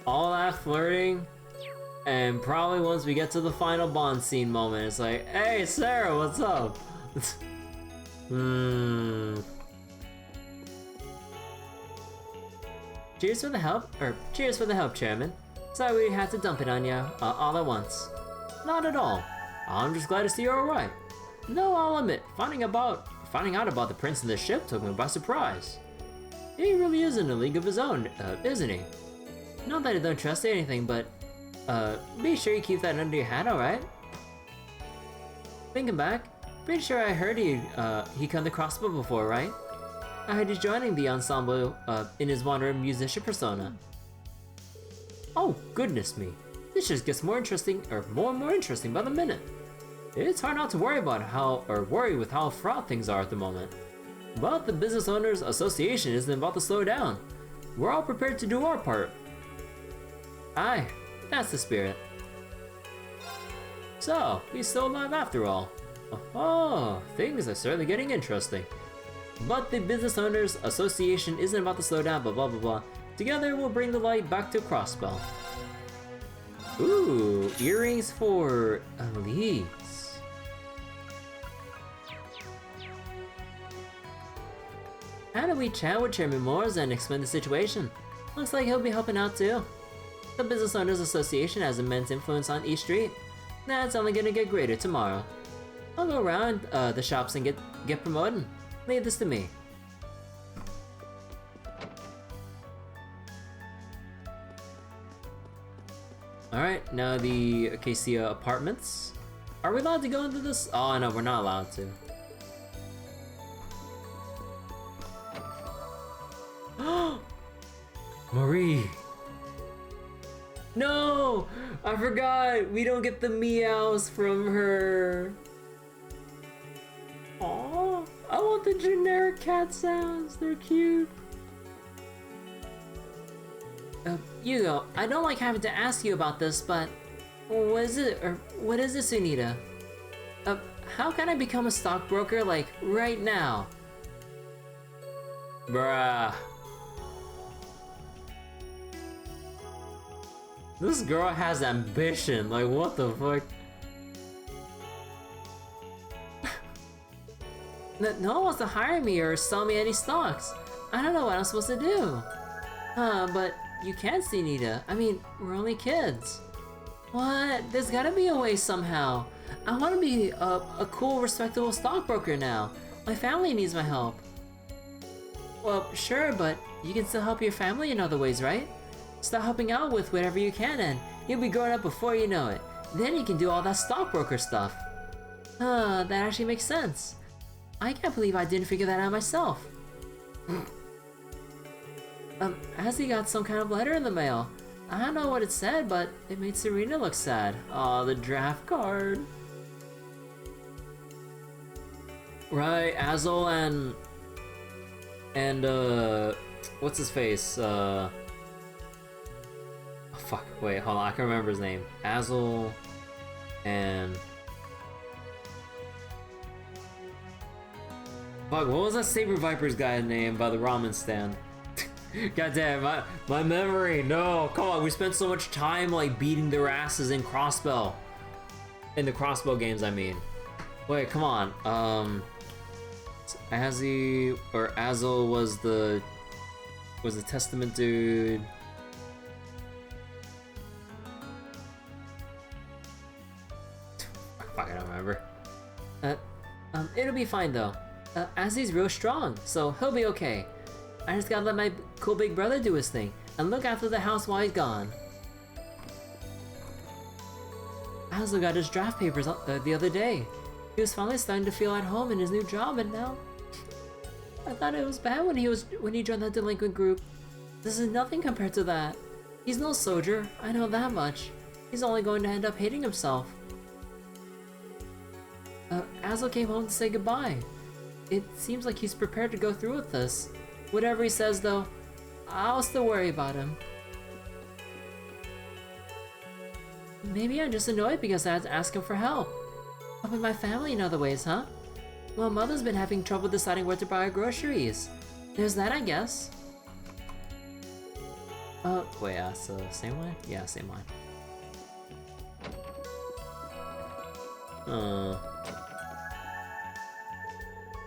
All that flirting, and probably once we get to the final bond scene moment, it's like, hey Sarah, what's up? Cheers for the help, cheers for the help, Chairman. Sorry we had to dump it on you all at once. Not at all. I'm just glad to see you're alright. No, I'll admit, finding out about the prince in the ship took me by surprise. He really is in a league of his own, isn't he? Not that I don't trust anything, but be sure you keep that under your hat, alright? Thinking back, pretty sure I heard he come to Crossbell before, right? I heard he's joining the ensemble in his wandering musician persona. Oh, goodness me. This just gets more interesting, or more and more interesting by the minute. It's hard not to worry with how fraught things are at the moment. But the Business Owners Association isn't about to slow down. We're all prepared to do our part. Aye, that's the spirit. So, he's still alive after all. Oh, things are certainly getting interesting. But the Business Owners Association isn't about to slow down, blah blah blah blah. Together we'll bring the light back to Crossbell. Ooh, earrings for Elise. How do we chat with Chairman Moores and explain the situation? Looks like he'll be helping out too. The Business Owners Association has immense influence on East Street. That's only gonna get greater tomorrow. I'll go around the shops and get promoted. Leave this to me. Alright, now the Acacia Apartments. Are we allowed to go into this? Oh no, we're not allowed to. Marie! No! I forgot! We don't get the meows from her! Aww! I want the generic cat sounds, they're cute! Hugo, I don't like having to ask you about this, but what is it, or what is this, Sunita? How can I become a stockbroker, like, right now? Bruh. This girl has ambition, like what the fuck? No one wants to hire me or sell me any stocks. I don't know what I'm supposed to do. But you can see Nita. I mean, we're only kids. What? There's gotta be a way somehow. I want to be a cool, respectable stockbroker now. My family needs my help. Well, sure, but you can still help your family in other ways, right? Start helping out with whatever you can and you'll be growing up before you know it. Then you can do all that stockbroker stuff. That actually makes sense. I can't believe I didn't figure that out myself. Azzy got some kind of letter in the mail. I don't know what it said, but it made Serena look sad. Aw, the draft card. Right, Azel and what's his face? Oh, fuck, wait, hold on, I can remember his name. Azel and... Fuck, what was that Saber Vipers guy's name by the ramen stand? God damn, my memory, no, come on, we spent so much time like beating their asses in Crossbell. In the Crossbell games, I mean. Wait, come on, Azzy, or Azel was the Testament dude. It'll be fine though. Azzy's real strong, so he'll be okay. I just gotta let my cool big brother do his thing and look after the house while he's gone. I also got his draft papers the other day. He was finally starting to feel at home in his new job, and now I thought it was bad when he joined that delinquent group. This is nothing compared to that. He's no soldier, I know that much. He's only going to end up hating himself. Azel came home to say goodbye. It seems like he's prepared to go through with this. Whatever he says though, I'll still worry about him. Maybe I'm just annoyed because I had to ask him for help. Helping my family in other ways, huh? Well, Mother's been having trouble deciding where to buy her groceries. There's that, I guess. Wait, so same one? Yeah, same one.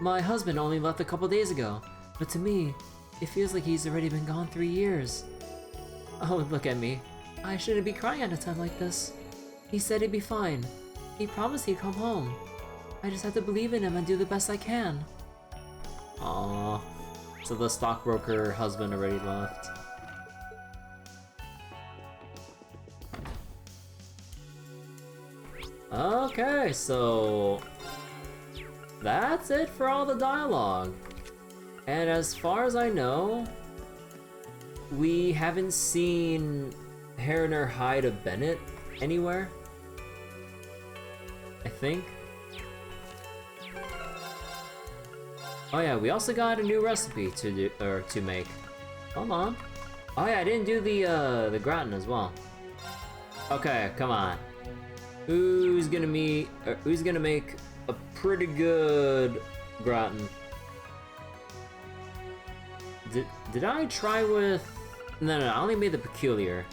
My husband only left a couple days ago, but to me, it feels like he's already been gone 3 years. Oh, look at me. I shouldn't be crying at a time like this. He said he'd be fine. He promised he'd come home. I just have to believe in him and do the best I can. Aww. So the stockbroker husband already left. Okay, so that's it for all the dialogue. And as far as I know, we haven't seen hair or hide of Bennet anywhere. I think. Oh yeah, we also got a new recipe to make. Hold on. Oh yeah, I didn't do the gratin as well. Okay, come on. Who's gonna make a pretty good gratin? Did I try with? No, I only made the peculiar.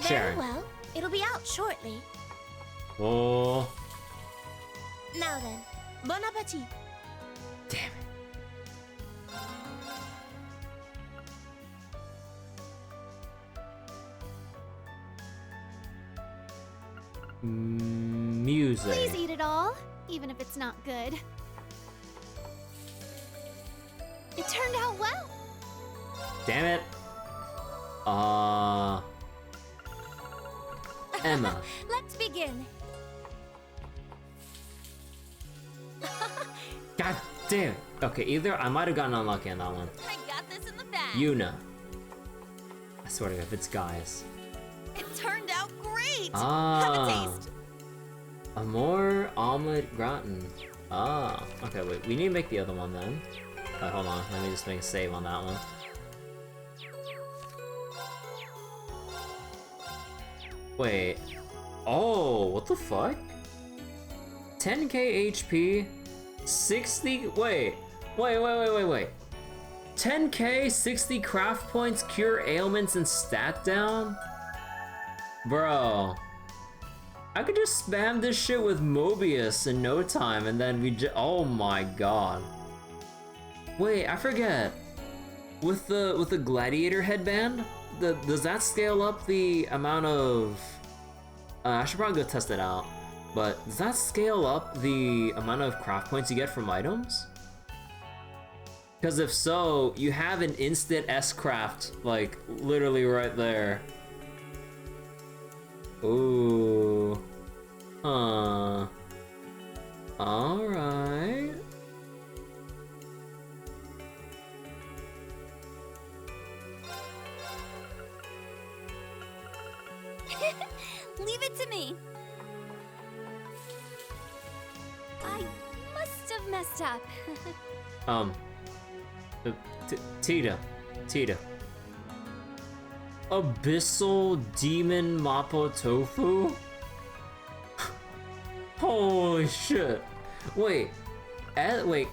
Sharon. Very well. It'll be out shortly. Oh. Now then, bon appetit. Damn it. Music. Please eat it all, even if it's not good. It turned out well. Damn it. Emma. Let's begin. God damn it. Okay, either I might have gotten unlucky on that one. I got this in the bag. Yuna. I swear to God, if it's guys. It turned out great. Ah. Have a taste. A more omelet gratin. Ah. Okay, wait. We need to make the other one then. Hold on. Let me just make a save on that one. Wait. Oh, what the fuck? 10k HP, 60. Wait. 10k, 60 craft points, cure ailments, and stat down? Bro. I could just spam this shit with Mobius in no time, and then oh my god. Wait, I forget. With the gladiator headband, does that scale up the amount of? I should probably go test it out. But does that scale up the amount of craft points you get from items? Because if so, you have an instant S-craft, like literally right there. Ooh. Huh. Alright. Leave it to me. I must have messed up. Tita. Abyssal Demon Mapo Tofu? Holy shit. Wait,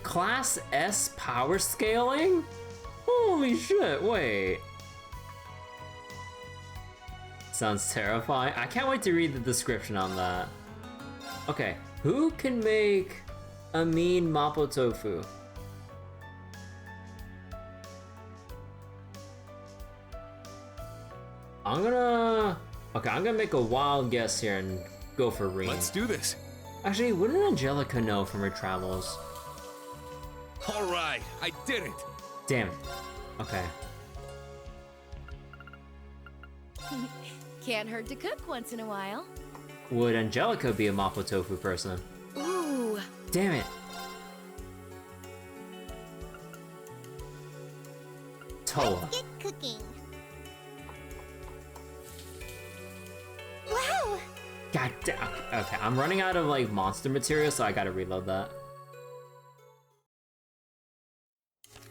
Class S power scaling? Holy shit, wait. Sounds terrifying. I can't wait to read the description on that. Okay, who can make a mean Mapo Tofu? I'm gonna make a wild guess here and go for Reem. Let's do this. Actually, wouldn't Angelica know from her travels? All right, I did it. Damn it. Okay. Can't hurt to cook once in a while. Would Angelica be a mapo tofu person? Ooh. Damn it. Toa. Get cooking. Wow! God damn. Okay, I'm running out of like monster material, so I gotta reload that.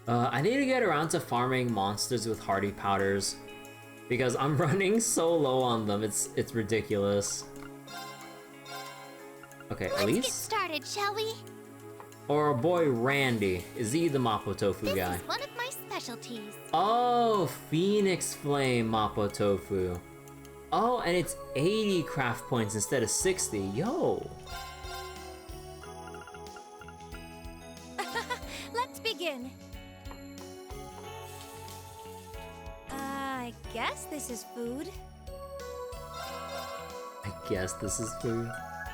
I need to get around to farming monsters with hardy powders because I'm running so low on them. It's ridiculous. Okay, Let's Elise? get started, shall we? Or our boy Randy. Is he the mapo tofu This guy? is one of my specialties. Oh, Phoenix Flame mapo tofu. Oh, and it's 80 craft points instead of 60. Yo. Let's begin. I guess this is food. I guess this is food.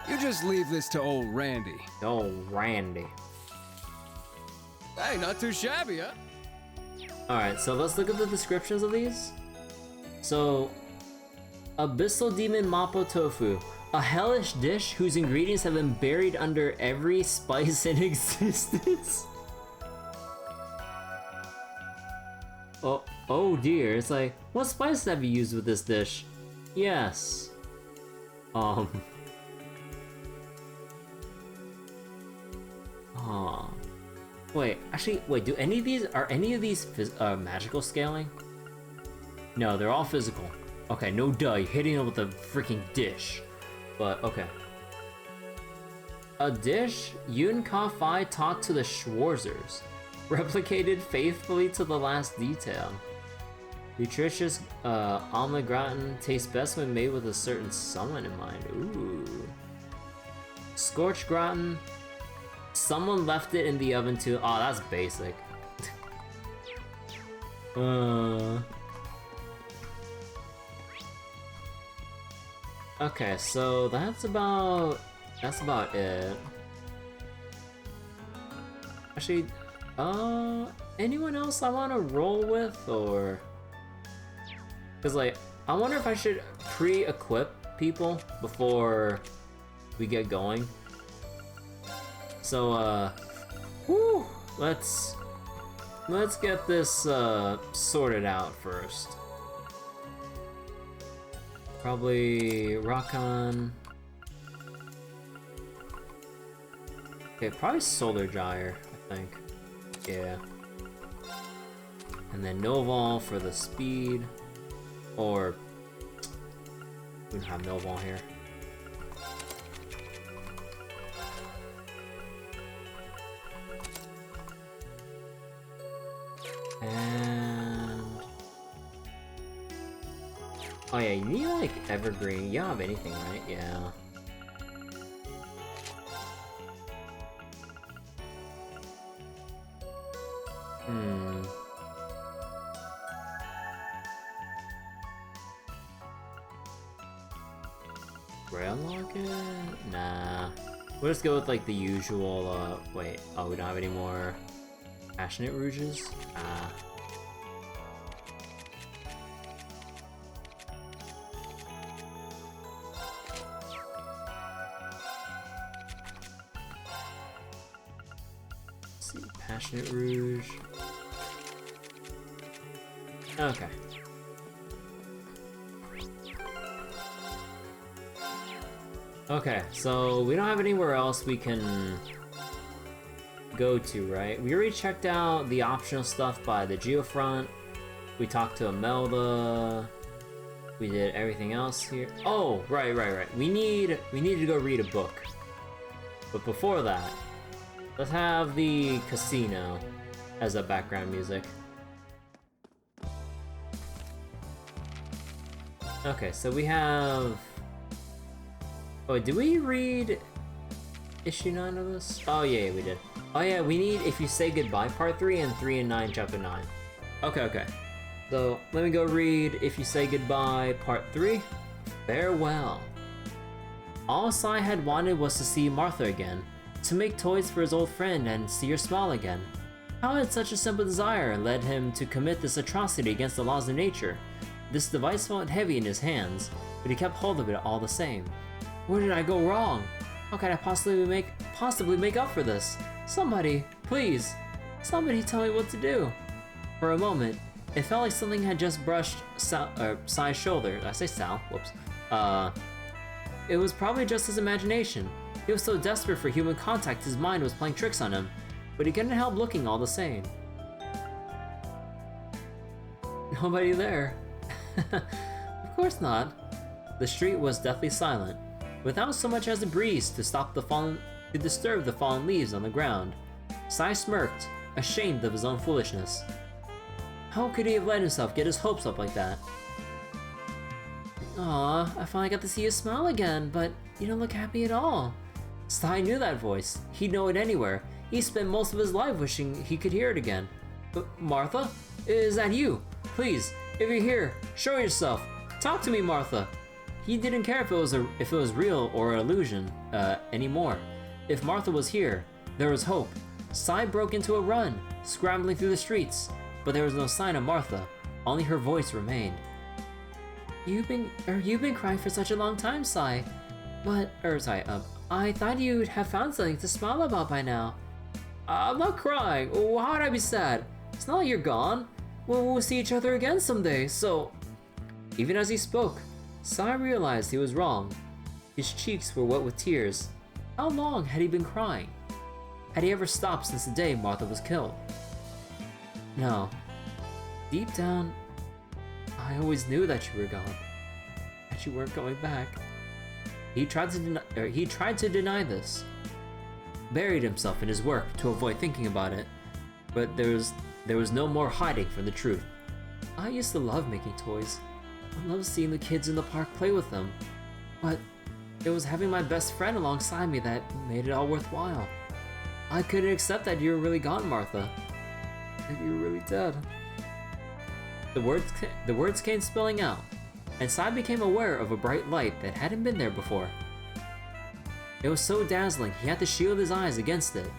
You just leave this to old Randy. Oh, Randy. Hey, not too shabby, huh? Alright, so let's look at the descriptions of these. So, Abyssal Demon Mapo Tofu. A hellish dish whose ingredients have been buried under every spice in existence. Oh dear, it's like, what spices have you used with this dish? Yes. Oh. Wait, actually, wait, are any of these magical scaling? No, they're all physical. Okay, no duh, you're hitting it with a freaking dish. But, okay. A dish Yun Ka Fai taught to the Schwarzers. Replicated faithfully to the last detail. Nutritious omelet gratin tastes best when made with a certain someone in mind. Ooh. Scorched gratin. Someone left it in the oven too. Oh, that's basic. Okay, so that's about it. Actually, anyone else I want to roll with, or? Cause like, I wonder if I should pre-equip people before we get going. So, whew, let's get this sorted out first. Probably Rakan. Okay, probably Solar Gyre, I think. Yeah. And then Noval for the speed. Or we don't have Noval here. And oh yeah, you need like evergreen. You don't have anything, right? Yeah. Rail locket? Nah. We'll just go with like the usual, wait. Oh, we don't have any more Passionate Rouges? Ah. Let's see, Passionate Rouge. Okay. Okay, so we don't have anywhere else we can go to, right? We already checked out the optional stuff by the Geofront. We talked to Imelda. We did everything else here. Oh, right. We need to go read a book. But before that, let's have the casino as a background music. Okay, so we have... Oh, did we read issue 9 of this? Oh yeah, we did. Oh yeah, we need If You Say Goodbye Part 3 and 3 and 9 Chapter 9. Okay. So, let me go read If You Say Goodbye Part 3. Farewell. All Sai had wanted was to see Martha again, to make toys for his old friend and see her smile again. How had such a simple desire led him to commit this atrocity against the laws of nature? This device felt heavy in his hands, but he kept hold of it all the same. Where did I go wrong? How could I possibly make up for this? Somebody, please, somebody tell me what to do. For a moment, it felt like something had just brushed Sai's shoulder. Did I say Sal? Whoops. It was probably just his imagination. He was so desperate for human contact, his mind was playing tricks on him, but he couldn't help looking all the same. Nobody there. Of course not. The street was deathly silent, without so much as a breeze to disturb the fallen leaves on the ground. Sai smirked, ashamed of his own foolishness. How could he have let himself get his hopes up like that? Aw, I finally got to see you smile again, but you don't look happy at all. Sai knew that voice. He'd know it anywhere. He spent most of his life wishing he could hear it again. Martha? Is that you? Please, if you're here, show yourself. Talk to me, Martha. He didn't care if it was real or an illusion anymore. If Martha was here, there was hope. Sai broke into a run, scrambling through the streets, but there was no sign of Martha. Only her voice remained. You've been crying for such a long time, Sai. I thought you'd have found something to smile about by now. I'm not crying. Why would I be sad? It's not like you're gone. We'll see each other again someday, so... Even as he spoke, Sai realized he was wrong. His cheeks were wet with tears. How long had he been crying? Had he ever stopped since the day Martha was killed? No. Deep down, I always knew that you were gone. That you weren't going back. He tried to deny this. Buried himself in his work to avoid thinking about it. But there was no more hiding from the truth. I used to love making toys. I loved seeing the kids in the park play with them. But it was having my best friend alongside me that made it all worthwhile. I couldn't accept that you were really gone, Martha. That you were really dead. The words came spilling out, and Sai became aware of a bright light that hadn't been there before. It was so dazzling he had to shield his eyes against it.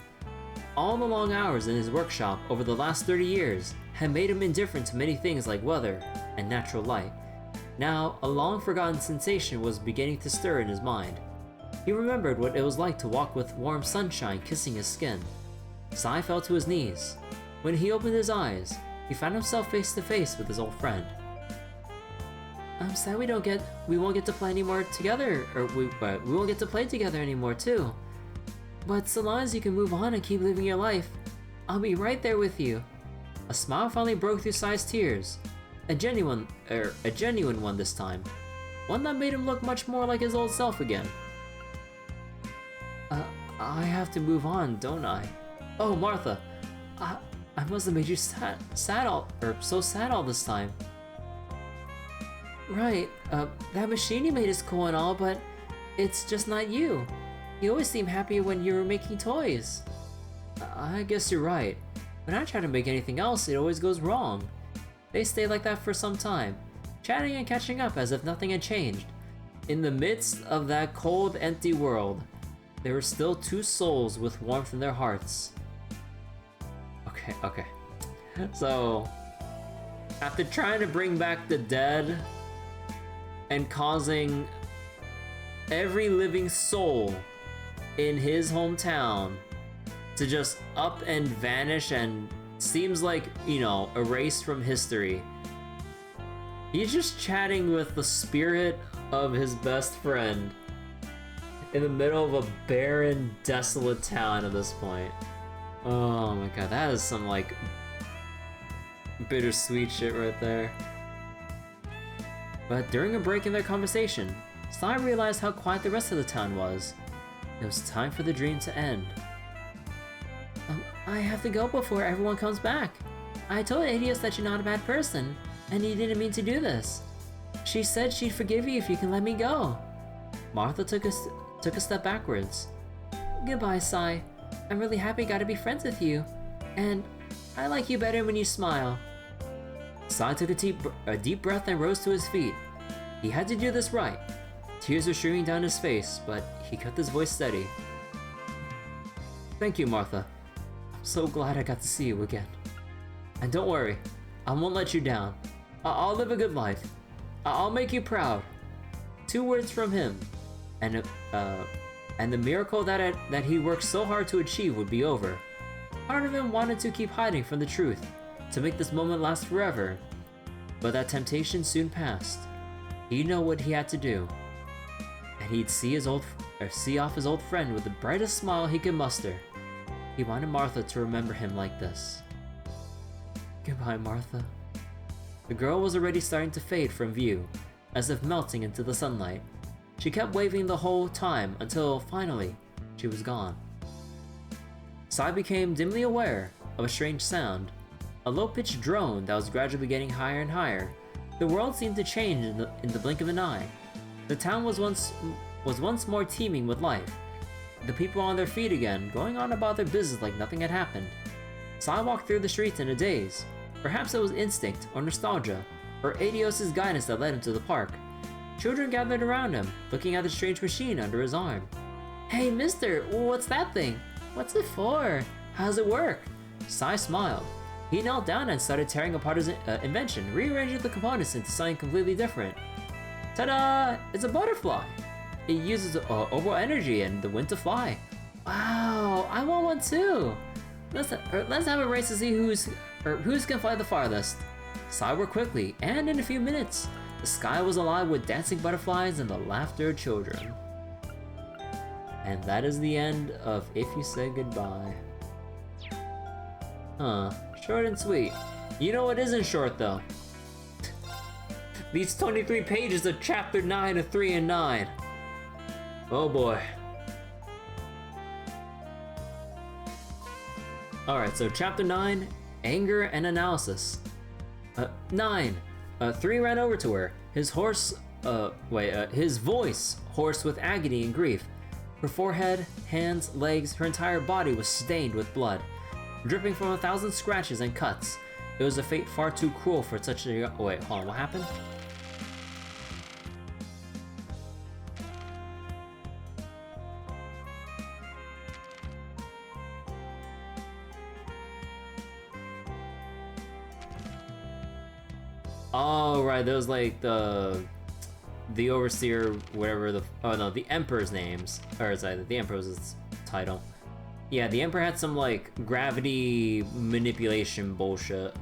All the long hours in his workshop over the last 30 years had made him indifferent to many things like weather and natural light. Now, a long-forgotten sensation was beginning to stir in his mind. He remembered what it was like to walk with warm sunshine kissing his skin. Sai fell to his knees. When he opened his eyes, he found himself face to face with his old friend. I'm sad we won't get to play anymore together, but we won't get to play together anymore too. But so long as you can move on and keep living your life, I'll be right there with you. A smile finally broke through Sai's tears. A genuine one this time. One that made him look much more like his old self again. I have to move on, don't I? Oh, Martha, I must have made you so sad all this time. Right, that machine you made is cool and all, but it's just not you. You always seem happy when you're making toys. I guess you're right. When I try to make anything else, it always goes wrong. They stay like that for some time, chatting and catching up as if nothing had changed. In the midst of that cold, empty world, there were still two souls with warmth in their hearts. Okay. So, after trying to bring back the dead and causing every living soul in his hometown to just up and vanish and seems like, erased from history, he's just chatting with the spirit of his best friend in the middle of a barren, desolate town at this point. Oh my god, that is some bittersweet shit right there. But during a break in their conversation, Sai realized how quiet the rest of the town was. It was time for the dream to end. I have to go before everyone comes back. I told Adios that you're not a bad person, and you didn't mean to do this. She said she'd forgive you if you can let me go. Martha took a step backwards. Goodbye, Sai. I'm really happy I got to be friends with you, and I like you better when you smile. Sai took a deep breath and rose to his feet. He had to do this right. Tears were streaming down his face, but he kept his voice steady. Thank you, Martha. so glad I got to see you again. And don't worry, I won't let you down. I'll live a good life. I'll make you proud. 2 words from him, and the miracle that he worked so hard to achieve would be over. Part of him wanted to keep hiding from the truth, to make this moment last forever. But that temptation soon passed. He'd know what he had to do, and he'd see off his old friend with the brightest smile he could muster. He wanted Martha to remember him like this. Goodbye, Martha. The girl was already starting to fade from view, as if melting into the sunlight. She kept waving the whole time until, finally, she was gone. Sai became dimly aware of a strange sound, a low-pitched drone that was gradually getting higher and higher. The world seemed to change in the blink of an eye. The town was once more teeming with life, the people on their feet again, going on about their business like nothing had happened. Sai walked through the streets in a daze. Perhaps it was instinct, or nostalgia, or Adios' guidance that led him to the park. Children gathered around him, looking at the strange machine under his arm. Hey mister, what's that thing? What's it for? How's it work? Sai smiled. He knelt down and started tearing apart his invention, rearranging the components into something completely different. Ta-da! It's a butterfly! It uses orbital energy and the wind to fly. Wow, I want one too! Let's have a race to see who's gonna fly the farthest. Sai worked quickly, and in a few minutes, the sky was alive with dancing butterflies and the laughter of children. And that is the end of If You Say Goodbye. Huh, short and sweet. You know what isn't short though? These 23 pages of chapter 9 of 3 and 9. Oh boy. Alright, so chapter 9, Anger and Analysis. 9. 3 ran over to her, his voice hoarse with agony and grief. Her forehead, hands, legs, her entire body was stained with blood, dripping from 1,000 scratches and cuts. It was a fate far too cruel for such a... Wait, hold on, what happened? Oh, right, there was like the overseer, whatever the emperor's names, or sorry, the emperor's title. Yeah, the emperor had some like gravity manipulation bullshit.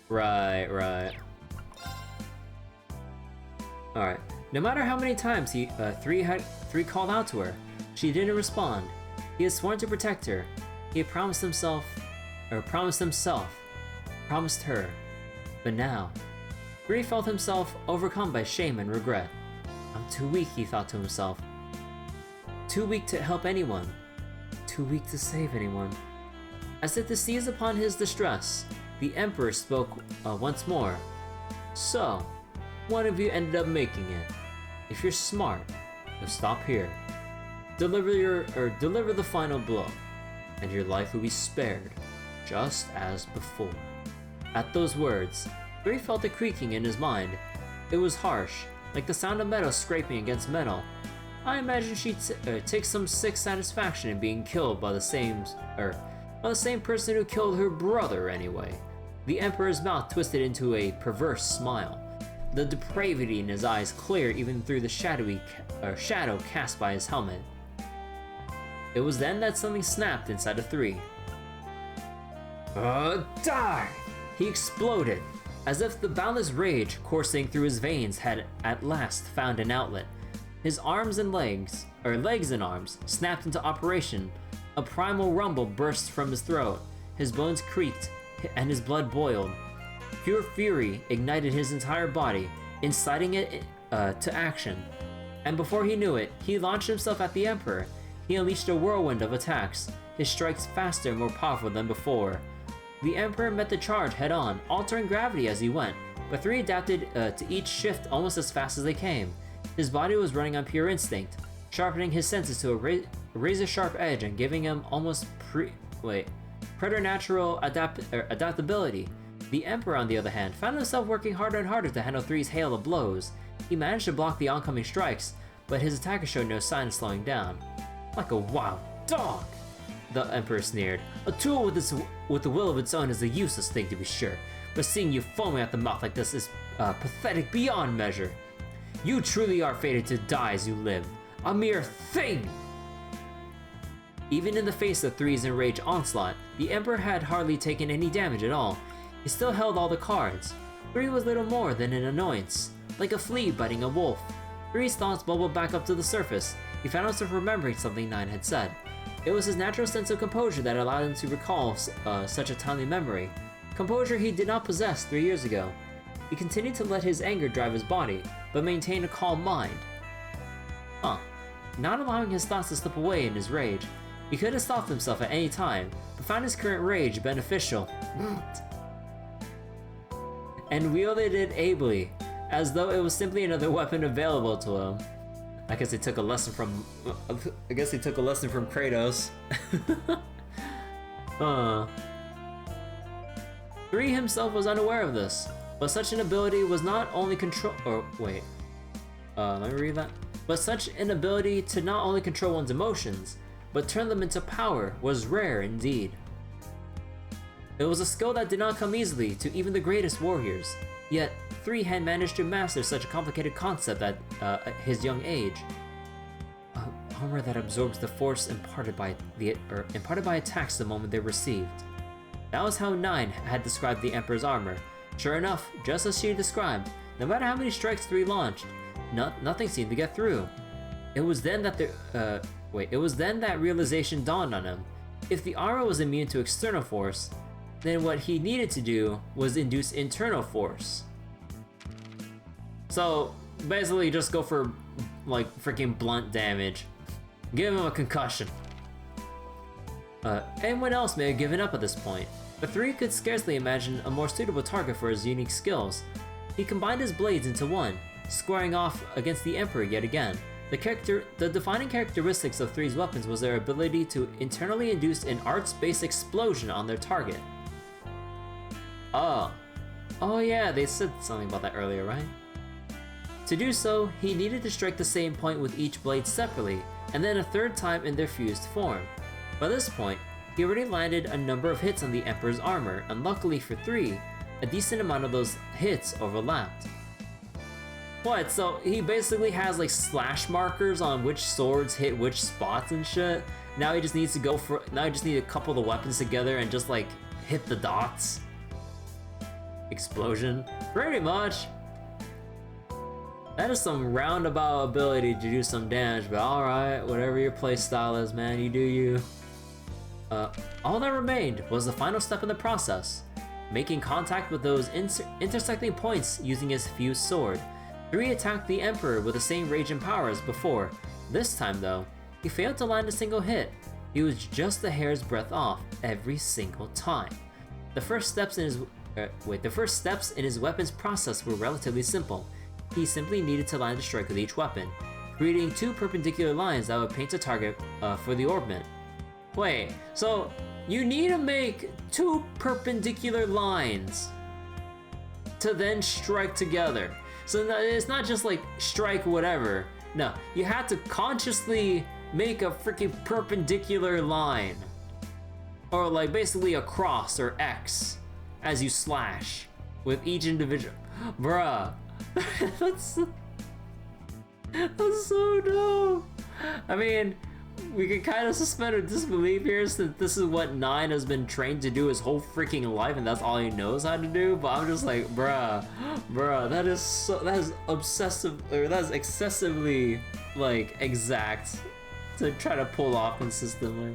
Right. Alright, no matter how many times three called out to her, she didn't respond. He had sworn to protect her. He had promised her. But now, 3 felt himself overcome by shame and regret. I'm too weak, he thought to himself. Too weak to help anyone. Too weak to save anyone. As if to seize upon his distress, the Emperor spoke once more. So, one of you ended up making it. If you're smart, you'll stop here. Deliver the final blow, and your life will be spared, just as before. At those words, 3 felt a creaking in his mind. It was harsh, like the sound of metal scraping against metal. I imagine she'd take some sick satisfaction in being killed by the same person who killed her brother anyway. The Emperor's mouth twisted into a perverse smile. The depravity in his eyes cleared even through the shadow cast by his helmet. It was then that something snapped inside of 3. Die! He exploded, as if the boundless rage coursing through his veins had at last found an outlet. His legs and arms, snapped into operation. A primal rumble burst from his throat. His bones creaked, and his blood boiled. Pure fury ignited his entire body, inciting it to action. And before he knew it, he launched himself at the Emperor. He unleashed a whirlwind of attacks, his strikes faster and more powerful than before. The Emperor met the charge head-on, altering gravity as he went, but 3 adapted to each shift almost as fast as they came. His body was running on pure instinct, sharpening his senses to a razor-sharp edge and giving him almost preternatural adaptability. The Emperor, on the other hand, found himself working harder and harder to handle 3's hail of blows. He managed to block the oncoming strikes, but his attacker showed no sign of slowing down. Like a wild dog! the Emperor sneered. A tool with the will of its own is a useless thing to be sure, but seeing you foaming at the mouth like this is pathetic beyond measure. You truly are fated to die as you live. A mere thing! Even in the face of Three's enraged onslaught, the Emperor had hardly taken any damage at all. He still held all the cards. Three was little more than an annoyance, like a flea biting a wolf. Three's thoughts bubbled back up to the surface. He found himself remembering something Nine had said. It was his natural sense of composure that allowed him to recall such a timely memory. Composure he did not possess 3 years ago. He continued to let his anger drive his body, but maintained a calm mind. Not allowing his thoughts to slip away in his rage. He could have stopped himself at any time, but found his current rage beneficial. And wielded it ably, as though it was simply another weapon available to him. I guess he took a lesson from Kratos. Three himself was unaware of this, but such an ability was not only let me read that. But such an ability to not only control one's emotions, but turn them into power was rare indeed. It was a skill that did not come easily to even the greatest warriors, yet Three had managed to master such a complicated concept at his young age. Armor that absorbs the force imparted by attacks the moment they're received. That was how Nine had described the Emperor's armor. Sure enough, just as she described, no matter how many strikes Three launched, nothing seemed to get through. It was then that realization dawned on him. If the armor was immune to external force, then what he needed to do was induce internal force. So basically just go for like freaking blunt damage. Give him a concussion. Anyone else may have given up at this point, but Three could scarcely imagine a more suitable target for his unique skills. He combined his blades into one, squaring off against the Emperor yet again. The defining characteristics of Three's weapons was their ability to internally induce an arts-based explosion on their target. Oh yeah, they said something about that earlier, right? To do so, he needed to strike the same point with each blade separately, and then a third time in their fused form. By this point, he already landed a number of hits on the Emperor's armor, and luckily for Three, a decent amount of those hits overlapped. What, so he basically has like slash markers on which swords hit which spots and shit? Now he just needs to couple the weapons together and just like hit the dots? Explosion? Pretty much. That is some roundabout ability to do some damage, but alright, whatever your playstyle is, man, you do you. All that remained was the final step in the process, making contact with those intersecting points using his fused sword. Three attacked the Emperor with the same rage and power as before. This time though, he failed to land a single hit. He was just a hair's breadth off every single time. The first steps in his weapon's process were relatively simple. He simply needed to land a strike with each weapon, creating two perpendicular lines that would paint a target for the orbment. Wait, so you need to make two perpendicular lines to then strike together. So it's not just like strike whatever. No, you have to consciously make a freaking perpendicular line. Or like basically a cross or X as you slash with each individual. Bruh. That's so dumb. I mean, we can kind of suspend our disbelief here since this is what Nine has been trained to do his whole freaking life and that's all he knows how to do, but I'm just like, bruh, that is obsessive, or that's excessively like exact to try to pull off consistently.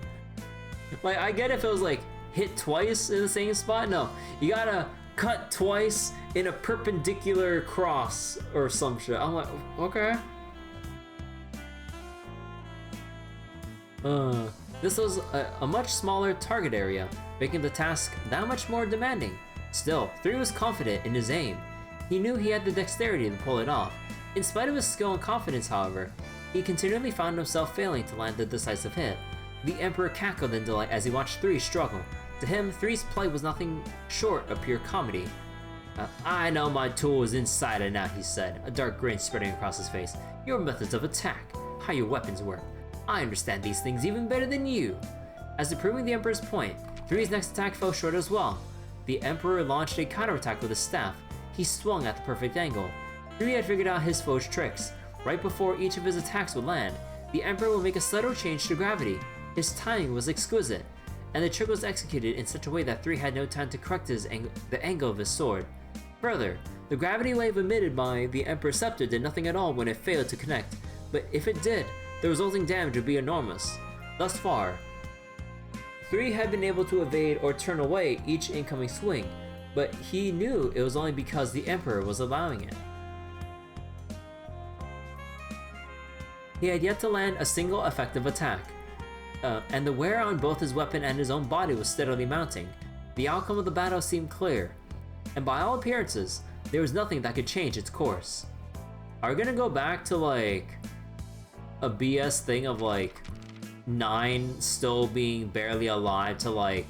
Like, I get if it was like hit twice in the same spot. No, you gotta cut twice in a perpendicular cross or some shit. I'm like, okay. This was a much smaller target area, making the task that much more demanding. Still, Three was confident in his aim. He knew he had the dexterity to pull it off. In spite of his skill and confidence, however, he continually found himself failing to land the decisive hit. The Emperor cackled in delight as he watched Three struggle. To him, Three's plight was nothing short of pure comedy. I know my tool is inside and out, he said, a dark grin spreading across his face. Your methods of attack, how your weapons work. I understand these things even better than you. As if proving the Emperor's point, 3's next attack fell short as well. The Emperor launched a counterattack with his staff. He swung at the perfect angle. 3 had figured out his foe's tricks. Right before each of his attacks would land, the Emperor would make a subtle change to gravity. His timing was exquisite, and the trick was executed in such a way that 3 had no time to correct the angle of his sword. Further, the gravity wave emitted by the Emperor's scepter did nothing at all when it failed to connect, but if it did, the resulting damage would be enormous. Thus far, 3 had been able to evade or turn away each incoming swing, but he knew it was only because the Emperor was allowing it. He had yet to land a single effective attack, and the wear on both his weapon and his own body was steadily mounting. The outcome of the battle seemed clear, and by all appearances, there was nothing that could change its course. Are we gonna go back to like a BS thing of like 9 still being barely alive to like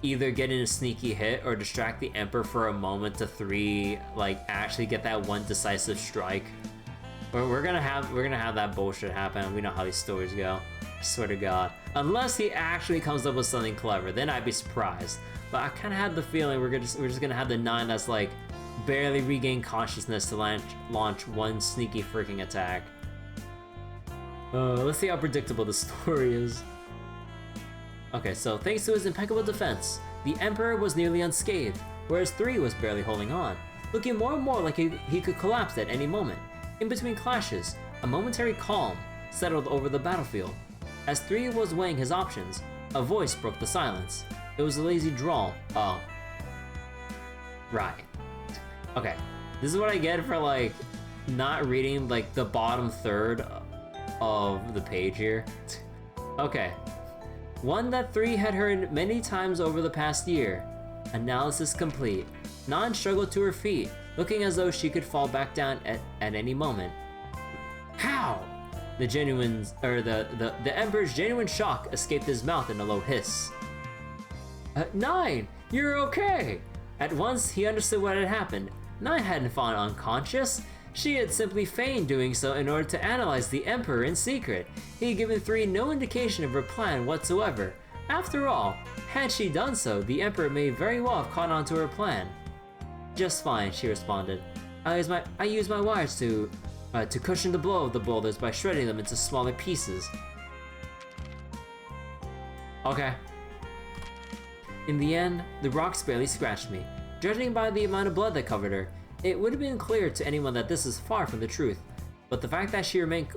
either get in a sneaky hit or distract the Emperor for a moment to 3 like actually get that one decisive strike? We're gonna have that bullshit happen. We know how these stories go. I swear to God. Unless he actually comes up with something clever, then I'd be surprised. But I kind of had the feeling we're just gonna have the 9 that's like barely regain consciousness to launch one sneaky freaking attack. Let's see how predictable the story is. Okay, so thanks to his impeccable defense, the Emperor was nearly unscathed, whereas 3 was barely holding on, looking more and more like he could collapse at any moment. In between clashes, a momentary calm settled over the battlefield. As 3 was weighing his options, a voice broke the silence. It was a lazy drawl. Oh. Right. Okay. This is what I get for like not reading like the bottom third of the page here. Okay. One that 3 had heard many times over the past year. Analysis complete. Nan struggled to her feet, looking as though she could fall back down at any moment. How? The Emperor's genuine shock escaped his mouth in a low hiss. 9, you're okay! At once, he understood what had happened. 9 hadn't fallen unconscious. She had simply feigned doing so in order to analyze the Emperor in secret. He had given 3 no indication of her plan whatsoever. After all, had she done so, the Emperor may very well have caught on to her plan. Just fine, she responded. I use my wires to cushion the blow of the boulders by shredding them into smaller pieces. Okay. In the end, the rocks barely scratched me. Judging by the amount of blood that covered her, it would have been clear to anyone that this is far from the truth. But the fact that she remained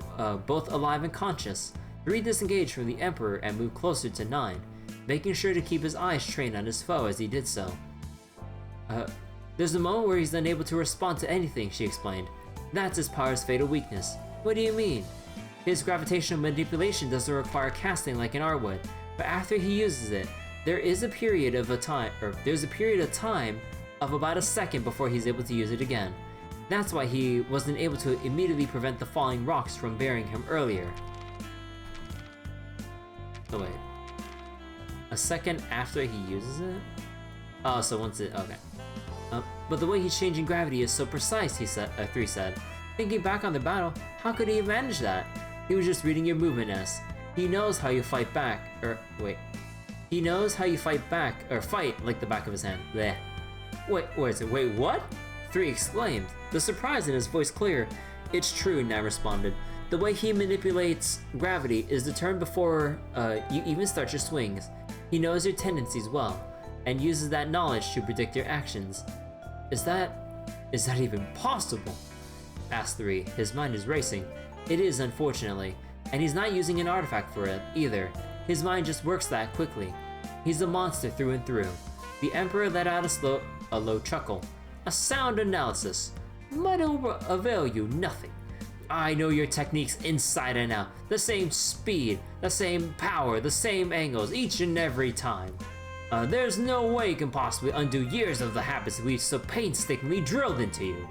both alive and conscious, 3 disengaged from the Emperor and moved closer to 9, making sure to keep his eyes trained on his foe as he did so. There's a moment where he's unable to respond to anything, she explained. That's his power's fatal weakness. What do you mean? His gravitational manipulation doesn't require casting like an art would, but after he uses it, there's a period of time of about a second before he's able to use it again. That's why he wasn't able to immediately prevent the falling rocks from burying him earlier. Oh wait. A second after he uses it? Oh, so once it, okay. But the way he's changing gravity is so precise, 3 said. Thinking back on the battle, how could he have managed that? He was just reading your movement S. He knows how you fight back, He knows how you fight back, or fight like the back of his hand. Bleh. Wait, what? 3 exclaimed, the surprise in his voice clear. It's true, Nan responded. The way he manipulates gravity is determined before you even start your swings. He knows your tendencies well, and uses that knowledge to predict your actions. Is that even possible? Asked 3. His mind is racing. It is, unfortunately, and he's not using an artifact for it either. His mind just works that quickly. He's a monster through and through. The Emperor let out a low chuckle. A sound analysis. Might avail you nothing. I know your techniques inside and out. The same speed, the same power, the same angles each and every time. There's no way you can possibly undo years of the habits we've so painstakingly drilled into you.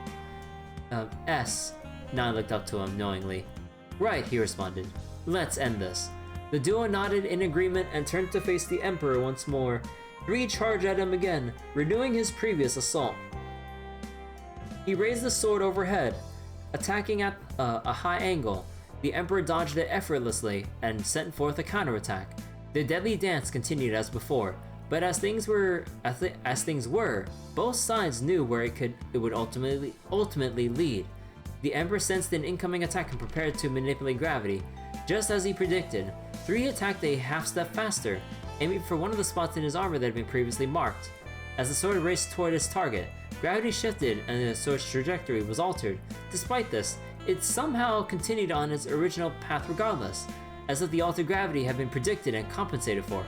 Nan looked up to him knowingly. Right, he responded. Let's end this. The duo nodded in agreement and turned to face the Emperor once more. 3 charged at him again, renewing his previous assault. He raised the sword overhead, attacking at a high angle. The Emperor dodged it effortlessly and sent forth a counterattack. The deadly dance continued as before, but as things were, both sides knew where it would ultimately lead. The Emperor sensed an incoming attack and prepared to manipulate gravity. Just as he predicted, 3 attacked a half step faster, aiming for one of the spots in his armor that had been previously marked. As the sword raced toward its target, gravity shifted and the sword's trajectory was altered. Despite this, it somehow continued on its original path regardless, as if the altered gravity had been predicted and compensated for.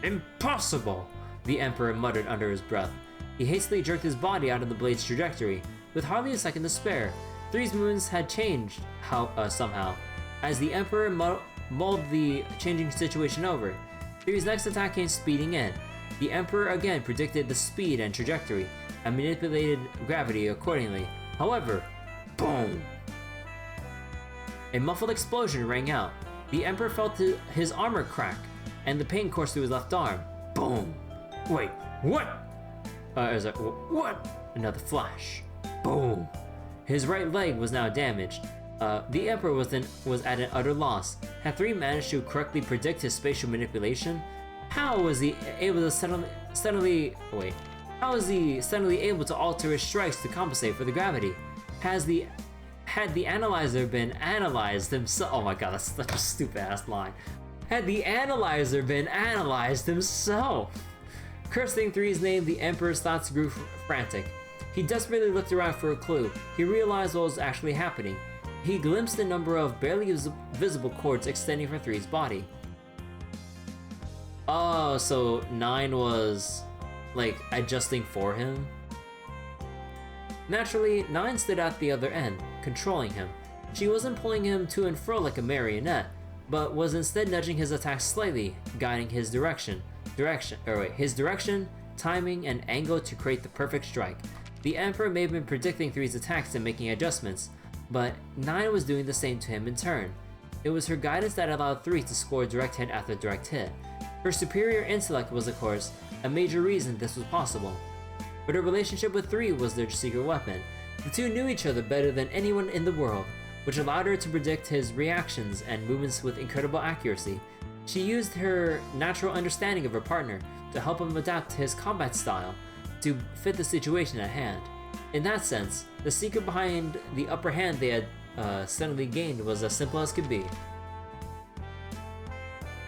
Impossible! The Emperor muttered under his breath. He hastily jerked his body out of the blade's trajectory. With hardly a second to spare, 3's movements had changed somehow, as the Emperor mulled the changing situation over. 3's next attack came speeding in. The Emperor again predicted the speed and trajectory, and manipulated gravity accordingly. However, boom! A muffled explosion rang out. The Emperor felt his armor crack, and the pain coursed through his left arm. Boom! Wait, what? What? Another flash. Boom! His right leg was now damaged. The Emperor was at an utter loss. Had 3 managed to correctly predict his spatial manipulation? How was he able to suddenly able to alter his strikes to compensate for the gravity? Had the analyzer been analyzed himself? Oh my god, that's such a stupid ass line. Had the analyzer been analyzed himself? Cursing 3's name, the Emperor's thoughts grew frantic. He desperately looked around for a clue. He realized what was actually happening. He glimpsed a number of barely visible cords extending from 3's body. Oh, so 9 was, like, adjusting for him? Naturally, 9 stood at the other end, controlling him. She wasn't pulling him to and fro like a marionette, but was instead nudging his attacks slightly, guiding his direction, timing, and angle to create the perfect strike. The Emperor may have been predicting 3's attacks and making adjustments, but 9 was doing the same to him in turn. It was her guidance that allowed 3 to score direct hit after direct hit. Her superior intellect was, of course, a major reason this was possible. But her relationship with 3 was their secret weapon. The two knew each other better than anyone in the world, which allowed her to predict his reactions and movements with incredible accuracy. She used her natural understanding of her partner to help him adapt to his combat style to fit the situation at hand. In that sense, the secret behind the upper hand they had suddenly gained was as simple as could be.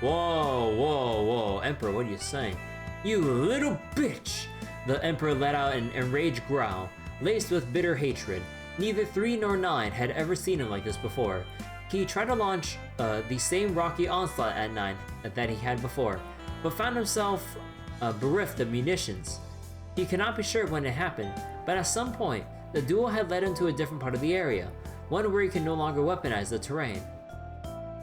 Whoa, Emperor, what are you saying? You little bitch! The Emperor let out an enraged growl, laced with bitter hatred. Neither 3 nor 9 had ever seen him like this before. He tried to launch the same rocky onslaught at 9 that he had before, but found himself bereft of munitions. He could not be sure when it happened, but at some point, the duel had led him to a different part of the area, one where he could no longer weaponize the terrain.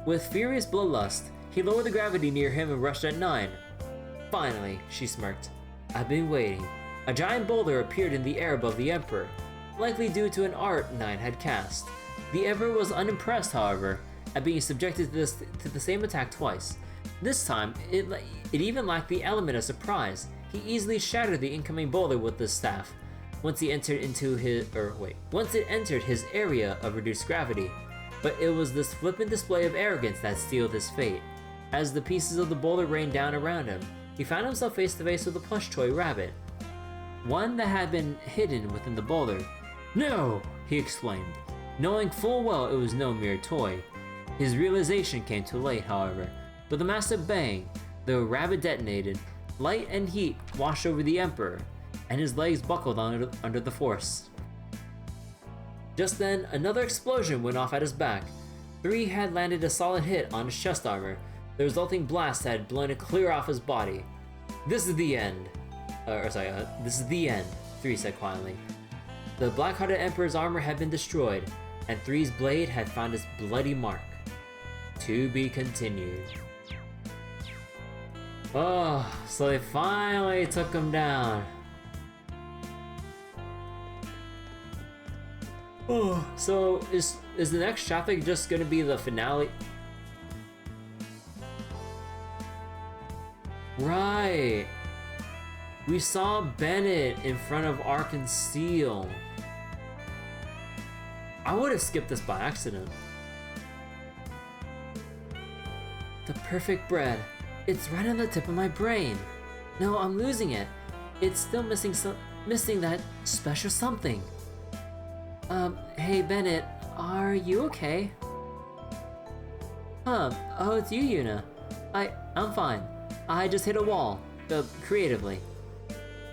With furious bloodlust, he lowered the gravity near him and rushed at 9. Finally, she smirked. I've been waiting. A giant boulder appeared in the air above the Emperor, likely due to an art 9 had cast. The Emperor was unimpressed, however, at being subjected to the same attack twice. This time, it even lacked the element of surprise. He easily shattered the incoming boulder with the staff, once it entered his area of reduced gravity. But it was this flippant display of arrogance that sealed his fate. As the pieces of the boulder rained down around him, he found himself face to face with a plush toy rabbit, one that had been hidden within the boulder. No! He exclaimed, knowing full well it was no mere toy. His realization came too late, however. With a massive bang, the rabbit detonated. Light and heat washed over the Emperor, and his legs buckled under the force. Just then, another explosion went off at his back. 3 had landed a solid hit on his chest armor. The resulting blast had blown it clear off his body. This is the end. This is the end, 3 said quietly. The black-hearted Emperor's armor had been destroyed, and 3's blade had found its bloody mark. To be continued. Oh, so they finally took him down. Oh, so is the next chapter just gonna be the finale? Right. We saw Bennet in front of Ark and Steel. I would have skipped this by accident. The perfect bread. It's right on the tip of my brain. No, I'm losing it. It's still missing that special something. Hey Bennett, are you okay? Oh, it's you, Yuna. I'm fine. I just hit a wall, creatively.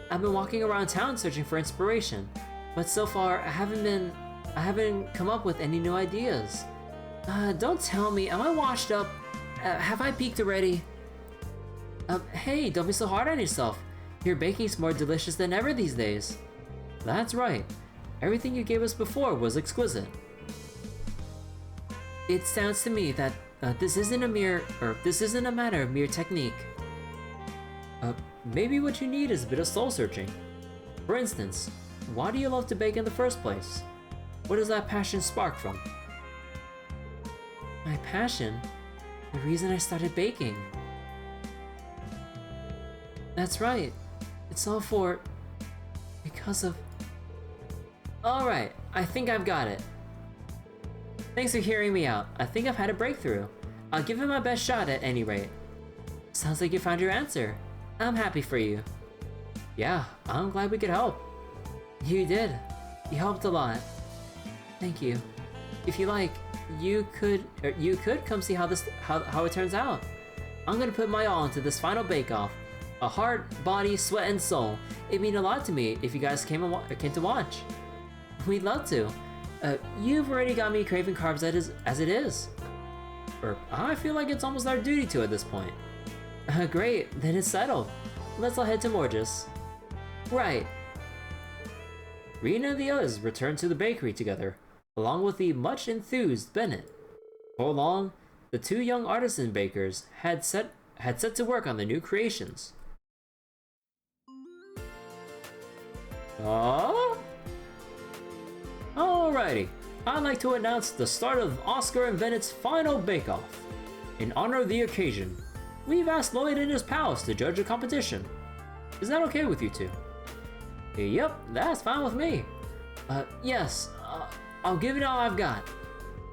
I've been walking around town searching for inspiration, but so far I haven't come up with any new ideas. Don't tell me, am I washed up? Have I peaked already? Hey, don't be so hard on yourself. Your baking's more delicious than ever these days. That's right. Everything you gave us before was exquisite. It sounds to me that this isn't a matter of mere technique. Maybe what you need is a bit of soul searching. For instance, why do you love to bake in the first place? Where does that passion spark from? My passion? The reason I started baking. That's right. It's all because of... Alright, I think I've got it. Thanks for hearing me out. I think I've had a breakthrough. I'll give it my best shot at any rate. Sounds like you found your answer. I'm happy for you. Yeah, I'm glad we could help. You did. You helped a lot. Thank you. If you like, you could come see how it turns out. I'm gonna put my all into this final bake-off. A heart, body, sweat, and soul. It'd mean a lot to me if you guys came to watch. We'd love to. You've already got me craving carbs as it is. Or I feel like it's almost our duty to at this point. Great, then it's settled. Let's all head to Morges. Right. Rena and the others returned to the bakery together, along with the much enthused Bennet. For long, the two young artisan bakers had set to work on the new creations. Alrighty, I'd like to announce the start of Oscar and Bennet's final bake-off. In honor of the occasion, we've asked Lloyd and his pals to judge the competition. Is that okay with you two? Yep, that's fine with me. Yes, I'll give it all I've got.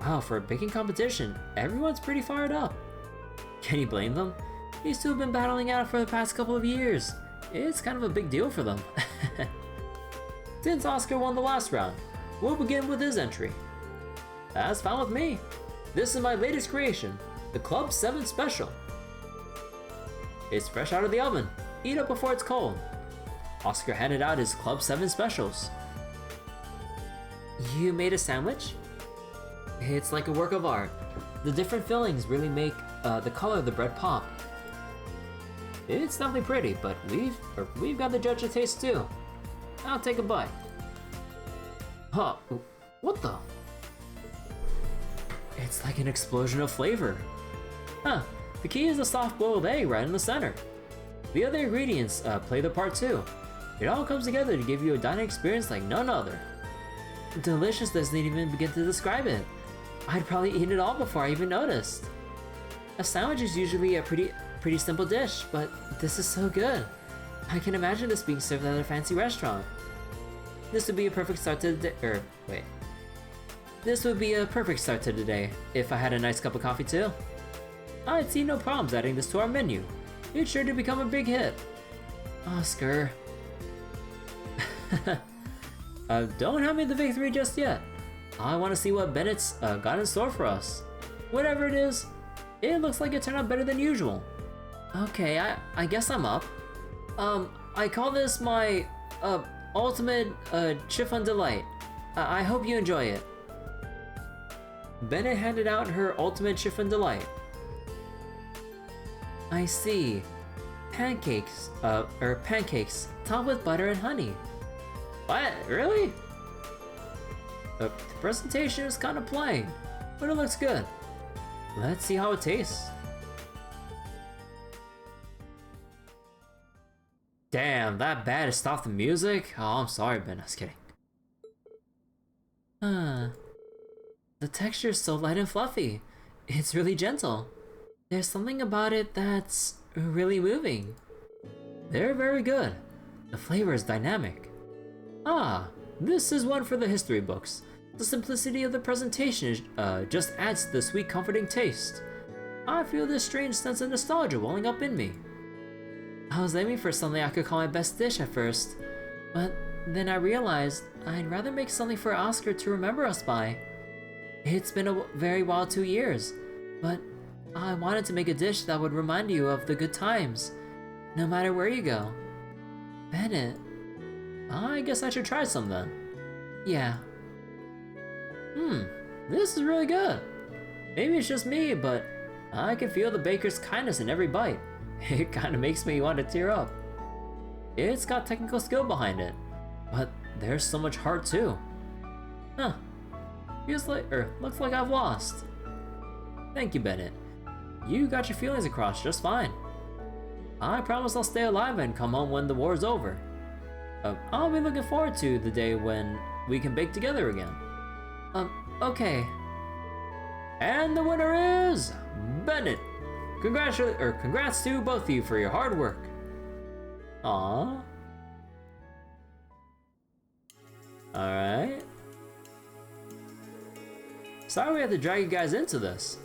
Wow, for a baking competition, everyone's pretty fired up. Can you blame them? These two have been battling out for the past couple of years. It's kind of a big deal for them. Since Oscar won the last round, we'll begin with his entry. That's fine with me. This is my latest creation, the Club 7 Special. It's fresh out of the oven. Eat it before it's cold. Oscar handed out his Club 7 specials. You made a sandwich? It's like a work of art. The different fillings really make the color of the bread pop. It's definitely pretty, but we've got the judge of taste too. I'll take a bite. Huh, what the? It's like an explosion of flavor. Huh, the key is a soft-boiled egg right in the center. The other ingredients play their part too. It all comes together to give you a dining experience like none other. Delicious doesn't even begin to describe it. I'd probably eaten it all before I even noticed. A sandwich is usually a pretty simple dish, but this is so good. I can imagine this being served at a fancy restaurant. This would be a perfect start to the day. This would be a perfect start to the day if I had a nice cup of coffee too. I'd see no problems adding this to our menu. It's sure to become a big hit. Oscar. Don't hand me the victory just yet. I want to see what Bennett's got in store for us. Whatever it is, it looks like it turned out better than usual. Okay, I guess I'm up. I call this my ultimate chiffon delight. I hope you enjoy it. Bennet handed out her ultimate chiffon delight. I see. Pancakes topped with butter and honey. What? Really? The presentation is kind of plain, but it looks good. Let's see how it tastes. Damn, that bad to stop the music? Oh, I'm sorry, Ben. I was kidding. The texture is so light and fluffy. It's really gentle. There's something about it that's really moving. They're very good. The flavor is dynamic. Ah, this is one for the history books. The simplicity of the presentation just adds to the sweet, comforting taste. I feel this strange sense of nostalgia welling up in me. I was aiming for something I could call my best dish at first, but then I realized I'd rather make something for Oscar to remember us by. It's been a very wild 2 years, but I wanted to make a dish that would remind you of the good times, no matter where you go. Bennet, I guess I should try some then. Yeah. This is really good. Maybe it's just me, but I can feel the baker's kindness in every bite. It kind of makes me want to tear up. It's got technical skill behind it, but there's so much heart too. Huh. Feels like, looks like I've lost. Thank you, Bennet. You got your feelings across just fine. I promise I'll stay alive and come home when the war's over. I'll be looking forward to the day when we can bake together again. Okay. And the winner is Bennet. Congrats to both of you for your hard work. Aww. Alright. Sorry we had to drag you guys into this.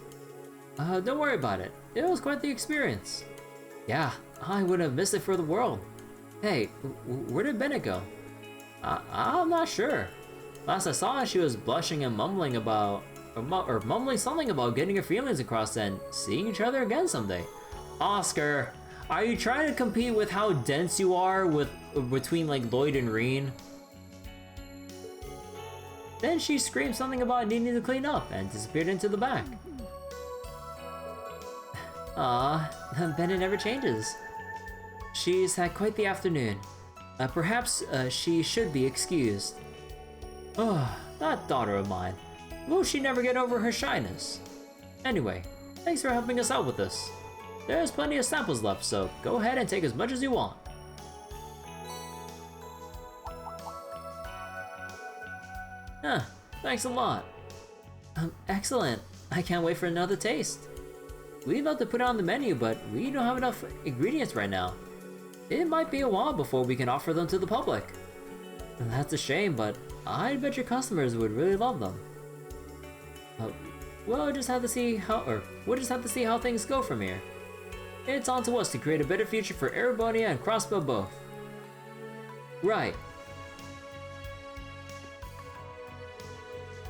Don't worry about it. It was quite the experience. Yeah, I wouldn't have missed it for the world. Hey, where did Bennet go? I'm not sure. Last I saw, she was blushing and mumbling about, or mumbling something about getting her feelings across and seeing each other again someday. Oscar, are you trying to compete with how dense you are between like Lloyd and Reen? Then she screamed something about needing to clean up and disappeared into the back. Bennet never changes. She's had quite the afternoon. Perhaps she should be excused. Oh, that daughter of mine. Will she never get over her shyness? Anyway, thanks for helping us out with this. There's plenty of samples left, so go ahead and take as much as you want. Thanks a lot. Excellent. I can't wait for another taste. We'd love to put it on the menu, but we don't have enough ingredients right now. It might be a while before we can offer them to the public. That's a shame, but I bet your customers would really love them. We'll just have to see how things go from here. It's on to us to create a better future for Erebonia and Crossbell both. Right.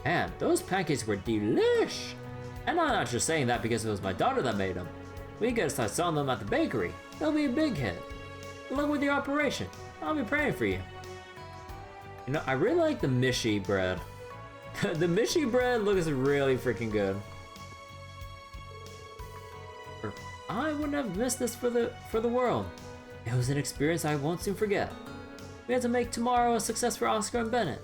Man, those pancakes were delish! And I'm not just saying that because it was my daughter that made them. We gotta start selling them at the bakery. They'll be a big hit. Good luck with your operation. I'll be praying for you. You know, I really like the Mishi bread. The Mishi bread looks really freaking good. I wouldn't have missed this for the world. It was an experience I won't soon forget. We had to make tomorrow a success for Oscar and Bennet.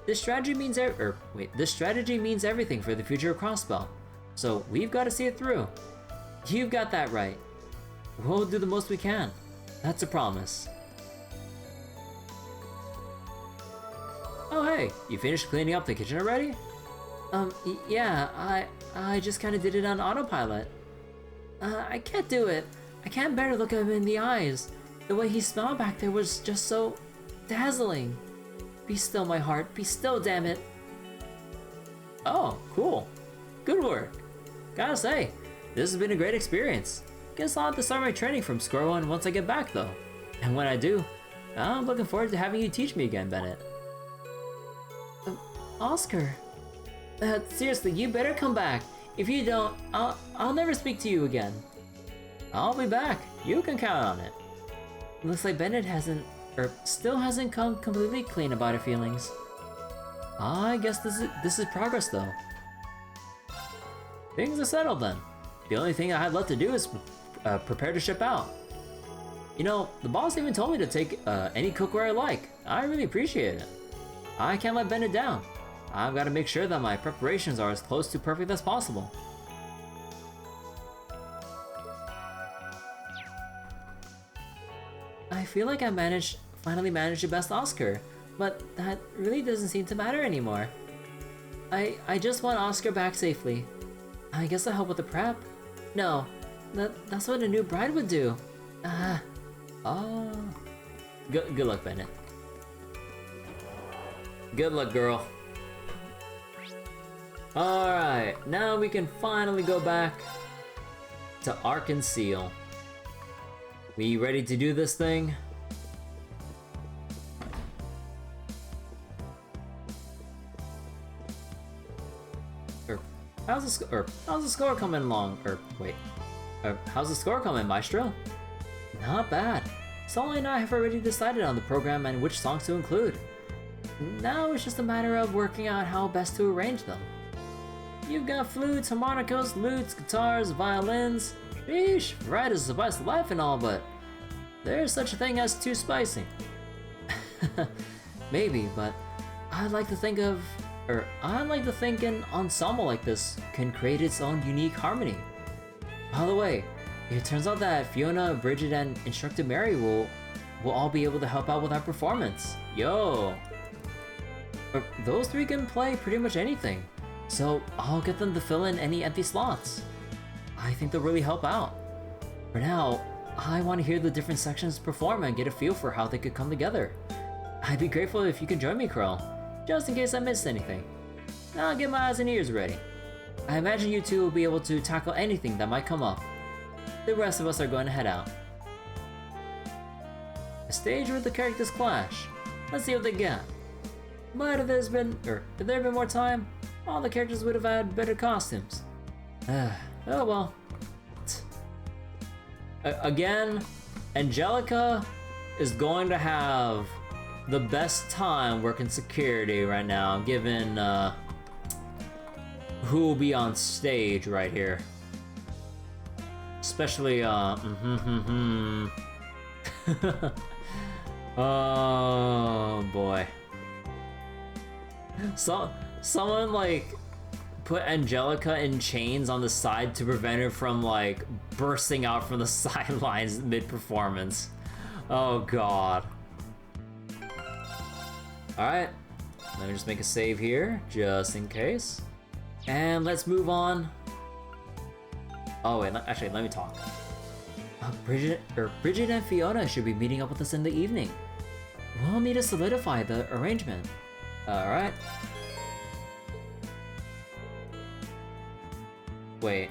This strategy means everything for the future of Crossbell. So we've got to see it through. You've got that right. We'll do the most we can. That's a promise. Oh hey, you finished cleaning up the kitchen already? Yeah, I just kind of did it on autopilot. I can't do it. I can't bear to look at him in the eyes. The way he smiled back there was just so dazzling. Be still, my heart. Be still, damn it. Oh, cool. Good work. Gotta say, this has been a great experience. Guess I'll have to start my training from square one once I get back, though. And when I do, I'm looking forward to having you teach me again, Bennet. Oscar. Seriously, you better come back. If you don't, I'll never speak to you again. I'll be back. You can count on it. Looks like Bennet still hasn't come completely clean about her feelings. I guess this is progress though. Things are settled then. The only thing I had left to do is prepare to ship out. You know, the boss even told me to take any cookware I like. I really appreciate it. I can't let Bennet down. I've got to make sure that my preparations are as close to perfect as possible. I feel like I finally managed to best Oscar, but that really doesn't seem to matter anymore. I just want Oscar back safely. I guess I'll help with the prep. No, that's what a new bride would do. Good luck, Bennet. Good luck, girl. Alright, now we can finally go back to Arc and Seal. We ready to do this thing? How's the score coming along? How's the score coming, Maestro? Not bad. Sully and I have already decided on the program and which songs to include. Now it's just a matter of working out how best to arrange them. You've got flutes, harmonicas, lutes, guitars, violins. Sheesh, variety is the spice of life and all, but there's such a thing as too spicy. Maybe, but I like to think an ensemble like this can create its own unique harmony. By the way, it turns out that Fiona, Bridget, and Instructor Mary will all be able to help out with our performance. Yo! Those three can play pretty much anything, so I'll get them to fill in any empty slots. I think they'll really help out. For now, I want to hear the different sections perform and get a feel for how they could come together. I'd be grateful if you could join me, Krill, just in case I missed anything. I'll get my eyes and ears ready. I imagine you two will be able to tackle anything that might come up. The rest of us are going to head out. A stage where the characters clash. Let's see what they got. But if there had been more time, all the characters would have had better costumes. Oh well. Again, Angelica is going to have the best time working security right now, given who will be on stage right here. Especially, oh boy. Someone like put Angelica in chains on the side to prevent her from like bursting out from the sidelines mid-performance. Oh god. Alright, let me just make a save here, just in case. And let's move on. Oh wait, actually, let me talk. Bridget and Fiona should be meeting up with us in the evening. We'll need to solidify the arrangement. Alright. Wait.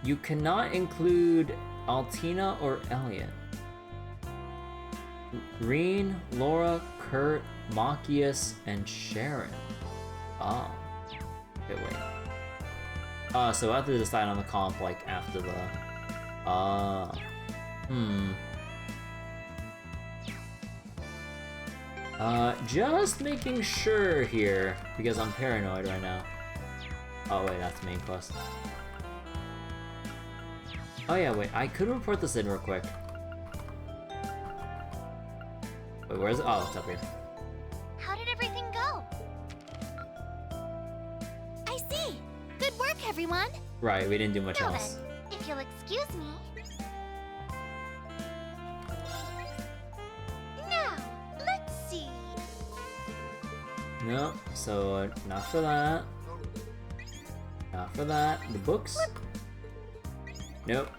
You cannot include Altina or Elliot. Reen, Laura, Kurt, Machias, and Sharon. Oh. Okay, wait. So I have to decide on the comp, like, after the... Just making sure here, because I'm paranoid right now. Oh wait, that's the main quest. Oh yeah, wait, I could report this in real quick. Wait, where is it? Oh, it's up here. How did everything go? I see. Good work, everyone. Right, we didn't do much Now else. then, if you'll excuse me. Now, let's see. No, so not for that. Not for that. The books? Nope.